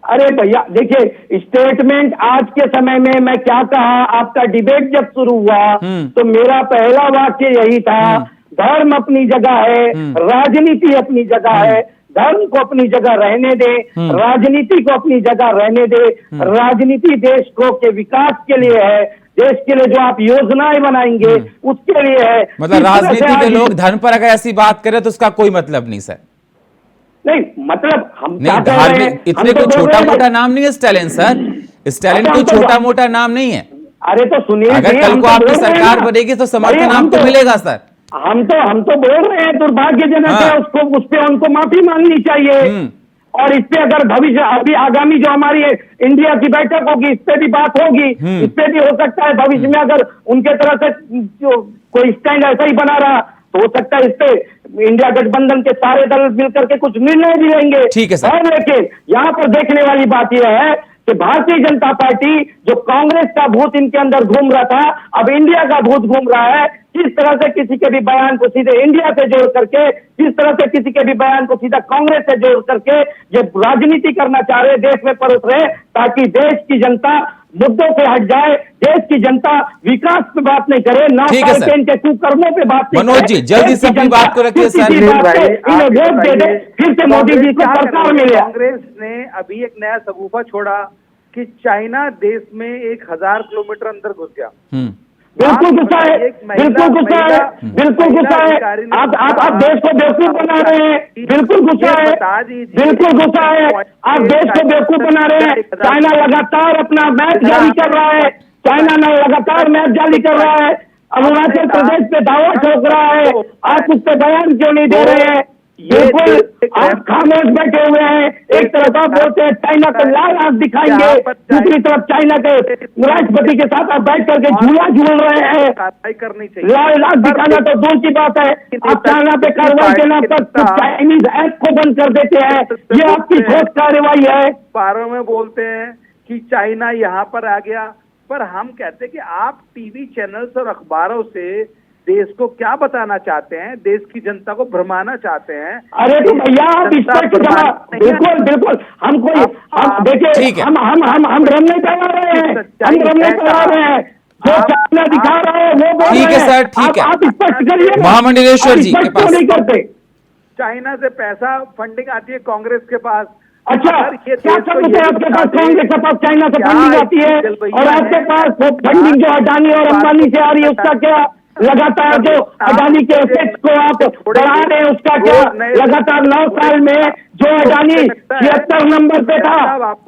अरे भैया, देखिए, स्टेटमेंट आज के समय में मैं क्या कहा, आपका डिबेट जब शुरू हुआ तो मेरा पहला वाक्य यही था, धर्म अपनी जगह है, राजनीति अपनी जगह है, धर्म को अपनी जगह रहने दे, राजनीति को अपनी जगह रहने दे। राजनीति देश को के विकास के लिए है, देश के लिए जो आप योजनाएं बनाएंगे उसके लिए है। मतलब राजनीति के लोग धर्म पर अगर ऐसी बात करें तो उसका कोई मतलब नहीं सर? नहीं, मतलब हम नहीं, धार्मिक इतने कोई छोटा मोटा नाम नहीं है स्टालिन सर, स्टालिन कोई छोटा मोटा नाम नहीं है। अरे तो सुनिए, अगर कल को आपकी सरकार बनेगी तो समर्थन आपको मिलेगा सर। हम तो बोल रहे हैं दुर्भाग्यजनक है, उसको उस पे उनको माफी मांगनी चाहिए। और इस पे अगर भविष्य अभी आगामी जो हमारी इंडिया की बैठक होगी इस पे भी बात होगी, इस पे भी हो सकता है भविष्य में अगर उनके तरह से जो कोई स्टैंड ऐसा ही बना रहा तो हो सकता है इस पे इंडिया गठबंधन के सारे दल मिलकर के कुछ निर्णय भी लेंगे। ठीक है सर। लेकिन यहाँ पर देखने वाली बात यह है कि भारतीय जनता पार्टी, जो कांग्रेस का भूत इनके अंदर घूम रहा था, अब इंडिया का भूत घूम रहा है। किस तरह से किसी के भी बयान को सीधे इंडिया से जोड़ करके, किस तरह से किसी के भी बयान को सीधा कांग्रेस से जोड़ करके ये राजनीति करना चाह रहे, देश में परोस रहे, ताकि देश की जनता मुद्दों से हट जाए, देश की जनता विकास पे बात नहीं करे, ना इनके कुकर्मों पे बात नहीं। मनोज जी, जल्दी से अपनी बात को रखिए सर। इन्हें वोट दे दे, फिर से मोदी जी को सरकार मिले। कांग्रेस ने अभी एक नया सगुफा छोड़ा कि चाइना देश में 1000 किलोमीटर अंदर घुस गया। बिल्कुल गुस्सा है, बिल्कुल गुस्सा है, बिल्कुल गुस्सा है। आप देश को बेवकूफ बना रहे हैं, बिल्कुल गुस्सा है, बिल्कुल गुस्सा है। आप देश को बेवकूफ बना रहे हैं। चाइना लगातार अपना मैप जारी कर रहा है, चाइना लगातार मैप जारी कर रहा है, अरुणाचल प्रदेश पे दावा ठोक रहा है। आप उस पर बयान क्यों नहीं दे रहे हैं? बिल्कुल आप खामोश बैठे हुए हैं। एक तरफ आप बोलते हैं चाइना को लाल आंख दिखाएंगे, दूसरी तरफ चाइना के राष्ट्रपति के साथ आप बैठ करके झूला झूल रहे हैं। कार्रवाई करनी चाहिए। लाल आंख दिखाना तो दूर की बात है, आप चाइना पे कार्रवाई के नाम पर चाइनीज ऐप को बंद कर देते हैं। ये आपकी ठोस कार्रवाई है। बारों में बोलते हैं कि चाइना यहाँ पर आ गया, पर हम कहते हैं कि आप टीवी चैनल्स और अखबारों से देश को क्या बताना चाहते हैं? देश की जनता को भ्रमाना चाहते हैं। अरे तो भैया आप बिल्कुल बिल्कुल हमको देखिए, हम भ्रम नहीं फैला रहे हैं, हम भ्रम नहीं फैला रहे हैं। जो चाइना दिखा रहे हैं वो बोल रहे हैं। ठीक है सर, ठीक है। आप स्पष्ट करिए, महामंडलेश्वर जी के पास नहीं करते। चाइना से पैसा फंडिंग आती है कांग्रेस के पास, अच्छा क्या सब है आपके पास? कांग्रेस के पास चाइना से फंडिंग आती है और आपके पास फंडिंग जो अडानी और अंबानी से आ रही है उसका क्या? लगातार जो अडानी के एसेट्स को आप बढ़ा रहे हैं उसका क्या? लगातार 9 साल में जो अडानी 76 नंबर पे था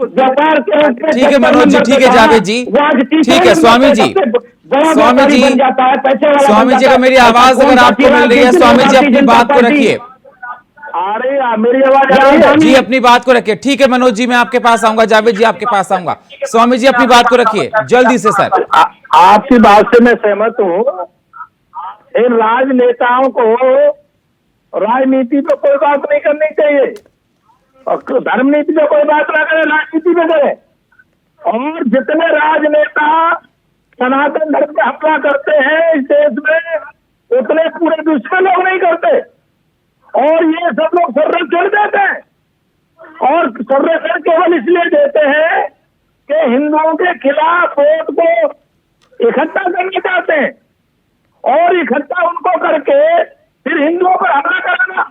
व्यापार के रूप में, ठीक है मनोज जी, ठीक है जावेद जी, ठीक है स्वामी जी, स्वामी जी, स्वामी जी, अगर मेरी आवाज अगर आपको मिल रही है, स्वामी जी अपनी बात को रखिए। आ रही है मेरी आवाज आ रही है जी अपनी बात को रखिए। ठीक है मनोज जी, मैं आपके पास आऊंगा, जावेद जी आपके पास आऊंगा। स्वामी जी अपनी बात को रखिए जल्दी से सर। आपकी बात से मैं सहमत हूँ। इन राजनेताओं को राजनीति पे कोई बात नहीं करनी चाहिए और धर्म नीति पे कोई बात ना करे, राजनीति पे करे। और जितने राजनेता सनातन धर्म पे हमला करते हैं इस देश में उतने पूरे विश्व में लोग नहीं करते। और ये सब लोग संरक्षण देते हैं और संरक्षण केवल इसलिए देते हैं कि हिंदुओं के खिलाफ वोट को इकट्ठा करना चाहते हैं और इकट्ठा उनको करके फिर हिंदुओं पर हमला करना,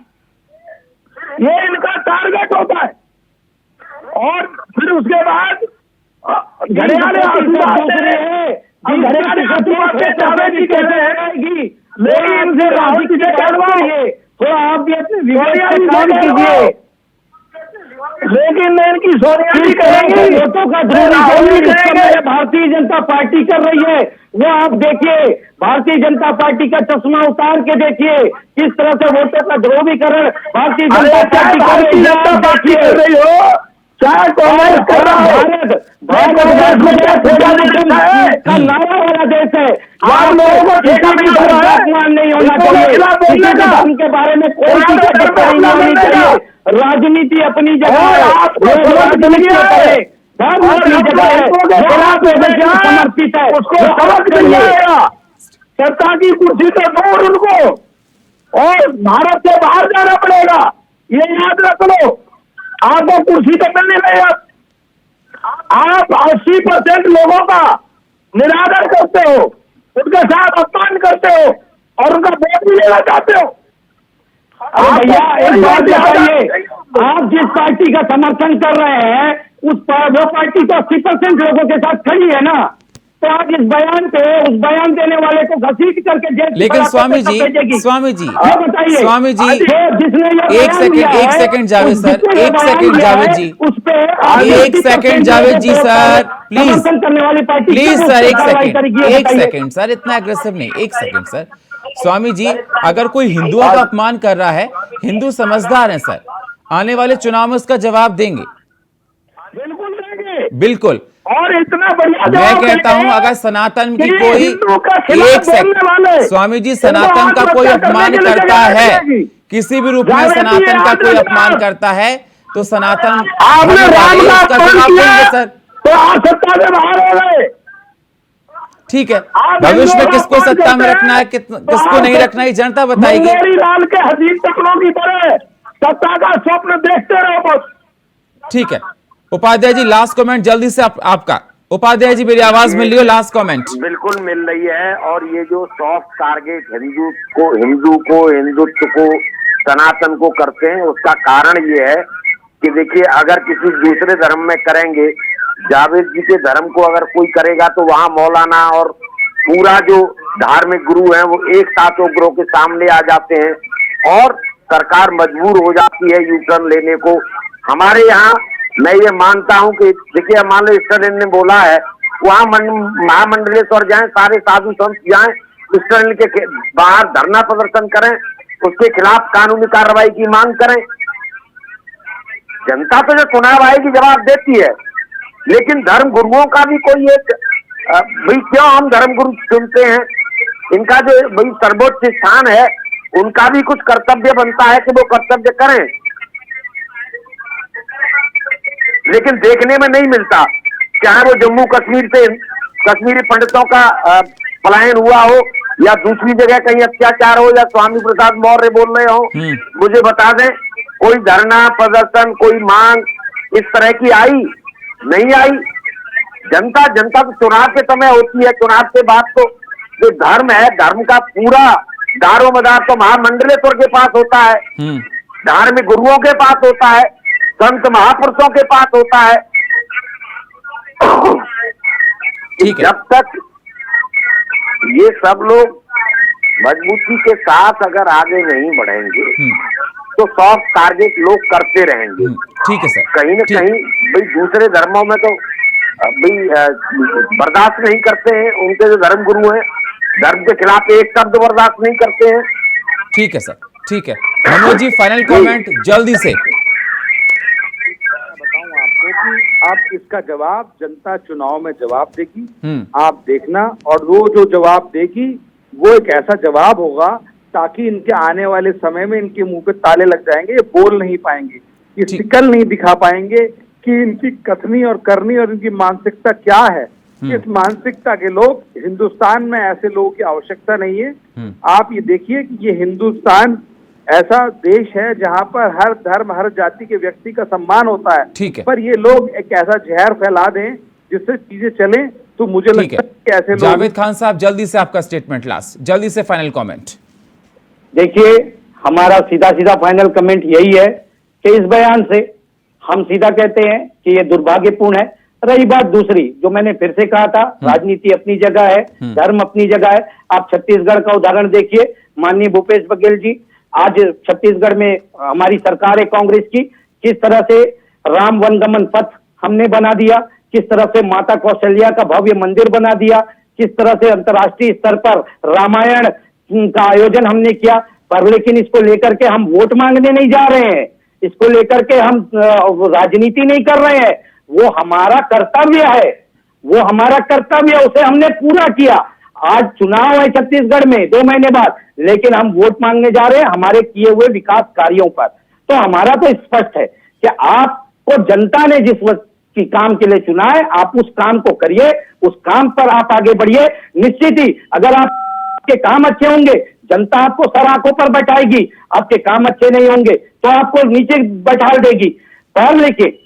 ये इनका टारगेट होता है। और फिर उसके बाद घड़ियाले आंसू आते हैं, घड़ियाले आंसू आते जावेद जी कह रहे हैं लेकिन इनसे राहुल जी से कहवाइए तो आप भी अपने विवेक से काम कीजिए। लेकिन इनकी सोनिया जी करेंगे वोटों का ध्रुवीकरण भारतीय जनता पार्टी कर रही है। वो आप देखिए, भारतीय जनता पार्टी का चश्मा उतार के देखिए किस तरह से वोटों का ध्रुवीकरण भारतीय जनता पार्टी कर रही हो। चाहे कांग्रेस कर रहा है, भारत का नारा वाला देश है। आप लोगों को किसी भी धर्म का अपमान नहीं होना चाहिए, किसी धर्म के बारे में कोई टिप्पणी नहीं होनी चाहिए। राजनीति अपनी जगह है, राजनीति है, धर्म अपनी जगह है, समर्पित है, उसको समझ करिए। सत्ता की कुर्सी से दूर उनको और भारत से बाहर जाना पड़ेगा, ये याद रख लो। आपको कुर्सी तो मिलने नहीं, आप 80% लोगों का निरादर करते हो, उनके साथ अपमान करते हो और उनका वोट भी लेना चाहते हो। भैया एक बात बताइए, आप जिस पार्टी का समर्थन कर रहे हैं वो पार्टी तो 80% लोगों के साथ खड़ी है ना, तो आप इस बयान पे उस बयान देने वाले को घसीट करके जेल। लेकिन स्वामी जी, स्वामी जी, बताइए स्वामी जी, जिसने एक सेकंड जावेद सर, एक सेकंड जावेद जी, एक second Javed ji sir, please करने वाली पार्टी प्लीज सर, एक सेकंड सर, इतना एग्रेसिव नहीं, एक सेकंड सर। स्वामी जी, अगर कोई हिंदुओं का अपमान कर रहा है, हिंदू समझदार हैं सर, आने वाले चुनाव में उसका जवाब देंगे, बिल्कुल देंगे, बिल्कुल। और इतना बढ़िया मैं कहता हूं अगर सनातन की कोई एक सेकंड, स्वामी जी, सनातन का कोई अपमान करता है, किसी भी रूप में सनातन का कोई अपमान करता है तो सनातन आपने राम का अपमान किया सर, तो आप सत्ता से बाहर हो गए। ठीक है, भविष्य में किसको सत्ता में रखना है किसको नहीं रखना है जनता बताएगी। लाल के हसीन टुकड़ों की तरह सत्ता का स्वप्न देखते रहो बस। ठीक है उपाध्याय जी, लास्ट कमेंट जल्दी से आपका। उपाध्याय जी मेरी आवाज मिल रही है? Last comment. बिल्कुल मिल रही है। और ये जो सॉफ्ट टारगेट हिंदुत्व को सनातन को करते हैं, उसका कारण ये है कि देखिए, अगर किसी दूसरे धर्म में करेंगे, जावेद जी के धर्म को अगर कोई करेगा तो वहां मौलाना और पूरा जो धार्मिक गुरु है वो एक साथ उग्रों के सामने आ जाते हैं और सरकार मजबूर हो जाती है यू टर्न लेने को। हमारे यहाँ मैं ये मानता हूं कि देखिए, मान लो स्टैलिन ने बोला है वहां महामंडलेश्वर जाएं, सारे साधु संत जाएं, स्टैलिन के बाहर धरना प्रदर्शन करें, उसके खिलाफ कानूनी कार्रवाई की मांग करें। जनता तो जो चुनाव आएगी जवाब देती है, लेकिन धर्म गुरुओं का भी कोई एक भाई, क्यों हम धर्म गुरु चुनते हैं, इनका जो भाई सर्वोच्च स्थान है, उनका भी कुछ कर्तव्य बनता है कि वो कर्तव्य करें, लेकिन देखने में नहीं मिलता। चाहे वो जम्मू कश्मीर से कश्मीरी पंडितों का पलायन हुआ हो या दूसरी जगह कहीं अत्याचार हो या स्वामी प्रसाद मौर्य बोल रहे हो, मुझे बता दें कोई धरना प्रदर्शन कोई मांग इस तरह की आई नहीं आई। जनता तो चुनाव के समय होती है, चुनाव के बाद तो जो धर्म है, धर्म का पूरा दारोमदार तो महामंडलेश्वर के पास होता है, धार्मिक गुरुओं के पास होता है। संत महापुरुषों के पास होता है। ठीक है। जब तक ये सब लोग मजबूती के साथ अगर आगे नहीं बढ़ेंगे तो सॉफ्ट टारगेट लोग करते रहेंगे। ठीक है सर। कहीं न कहीं भाई दूसरे धर्मों में तो भाई बर्दाश्त नहीं करते हैं, उनके जो धर्म गुरु हैं धर्म के खिलाफ एक शब्द बर्दाश्त नहीं करते हैं। ठीक है सर, ठीक है। मनोज जी, फाइनल कमेंट जल्दी से। बताऊं आपको कि आप इसका जवाब जनता चुनाव में जवाब देगी, आप देखना, और वो जो जवाब देगी वो एक ऐसा जवाब होगा ताकि इनके आने वाले समय में इनके मुंह पे ताले लग जाएंगे, ये बोल नहीं पाएंगे, ये शिकल नहीं दिखा पाएंगे कि इनकी कथनी और करनी और इनकी मानसिकता क्या है। इस मानसिकता के लोग, हिंदुस्तान में ऐसे लोगों की आवश्यकता नहीं है। आप ये देखिए कि ये हिंदुस्तान ऐसा देश है जहां पर हर धर्म हर जाति के व्यक्ति का सम्मान होता है। ठीक है। पर ये लोग एक ऐसा जहर फैला दें जिससे चीजें चलें, तो मुझे लगता है कि ऐसे लोग। जावेद खान साहब, जल्दी से आपका स्टेटमेंट लास्ट, जल्दी से फाइनल कमेंट। देखिए, हमारा सीधा सीधा फाइनल कमेंट यही है कि इस बयान से हम सीधा कहते हैं कि ये दुर्भाग्यपूर्ण है। रही बात दूसरी, जो मैंने फिर से कहा था, राजनीति अपनी जगह है, धर्म अपनी जगह है। आप छत्तीसगढ़ का उदाहरण देखिए, माननीय भूपेश बघेल जी, आज छत्तीसगढ़ में हमारी सरकार है कांग्रेस की, किस तरह से राम वनगमन पथ हमने बना दिया, किस तरह से माता कौशल्या का भव्य मंदिर बना दिया, किस तरह से अंतर्राष्ट्रीय स्तर पर रामायण का आयोजन हमने किया। पर लेकिन इसको लेकर के हम वोट मांगने नहीं जा रहे हैं, इसको लेकर के हम राजनीति नहीं कर रहे हैं। वो हमारा कर्तव्य है, वो हमारा कर्तव्य है, उसे हमने पूरा किया। आज चुनाव है छत्तीसगढ़ में 2 महीने बाद, लेकिन हम वोट मांगने जा रहे हैं हमारे किए हुए विकास कार्यों पर। तो हमारा तो स्पष्ट है कि आपको जनता ने जिस वक्त की काम के लिए चुना है, आप उस काम को करिए, उस काम पर आप आगे बढ़िए। निश्चित ही अगर आपके काम अच्छे होंगे, जनता आपको सर आंखों पर बैठाएगी, आपके काम अच्छे नहीं होंगे तो आपको नीचे बैठा देगी। पर लेकिन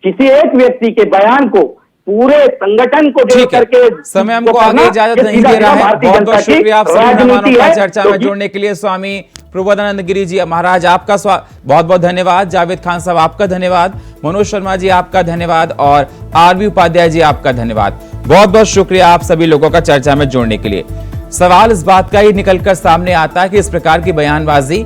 किसी एक व्यक्ति के बयान को पूरे संगठन को जोड़ करके समय हमको आगे इजाजत नहीं दे रहा है। बहुत बहुत शुक्रिया आप सभी मेहमानों का चर्चा में जुड़ने के लिए। स्वामी प्रबोधानंद गिरी जी महाराज, आपका बहुत बहुत धन्यवाद। जावेद खान साहब, आपका धन्यवाद। मनोज शर्मा जी, आपका धन्यवाद। और आरबी उपाध्याय जी, आपका धन्यवाद। बहुत बहुत शुक्रिया आप सभी लोगों का चर्चा में जुड़ने के लिए। सवाल इस बात का ही निकलकर सामने आता है कि इस प्रकार की बयानबाजी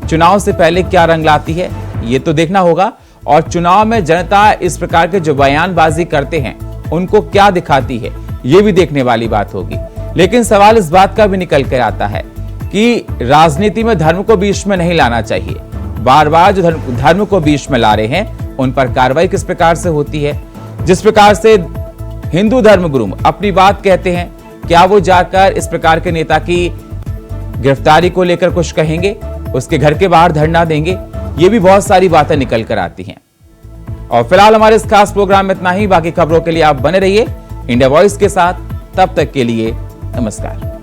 चुनाव से पहले क्या रंग लाती है, ये तो देखना होगा। और चुनाव में जनता इस प्रकार के जो बयानबाजी करते हैं उनको क्या दिखाती है, ये भी देखने वाली बात होगी। लेकिन सवाल इस बात का भी निकल कर आता है कि राजनीति में धर्म को बीच में नहीं लाना चाहिए। बार बार जो धर्म को बीच में ला रहे हैं उन पर कार्रवाई किस प्रकार से होती है। जिस प्रकार से हिंदू धर्म गुरु अपनी बात कहते हैं, क्या वो जाकर इस प्रकार के नेता की गिरफ्तारी को लेकर कुछ कहेंगे, उसके घर के बाहर धरना देंगे, ये भी बहुत सारी बातें निकल कर आती हैं। और फिलहाल हमारे इस खास प्रोग्राम में इतना ही। बाकी खबरों के लिए आप बने रहिए इंडिया वॉइस के साथ। तब तक के लिए नमस्कार।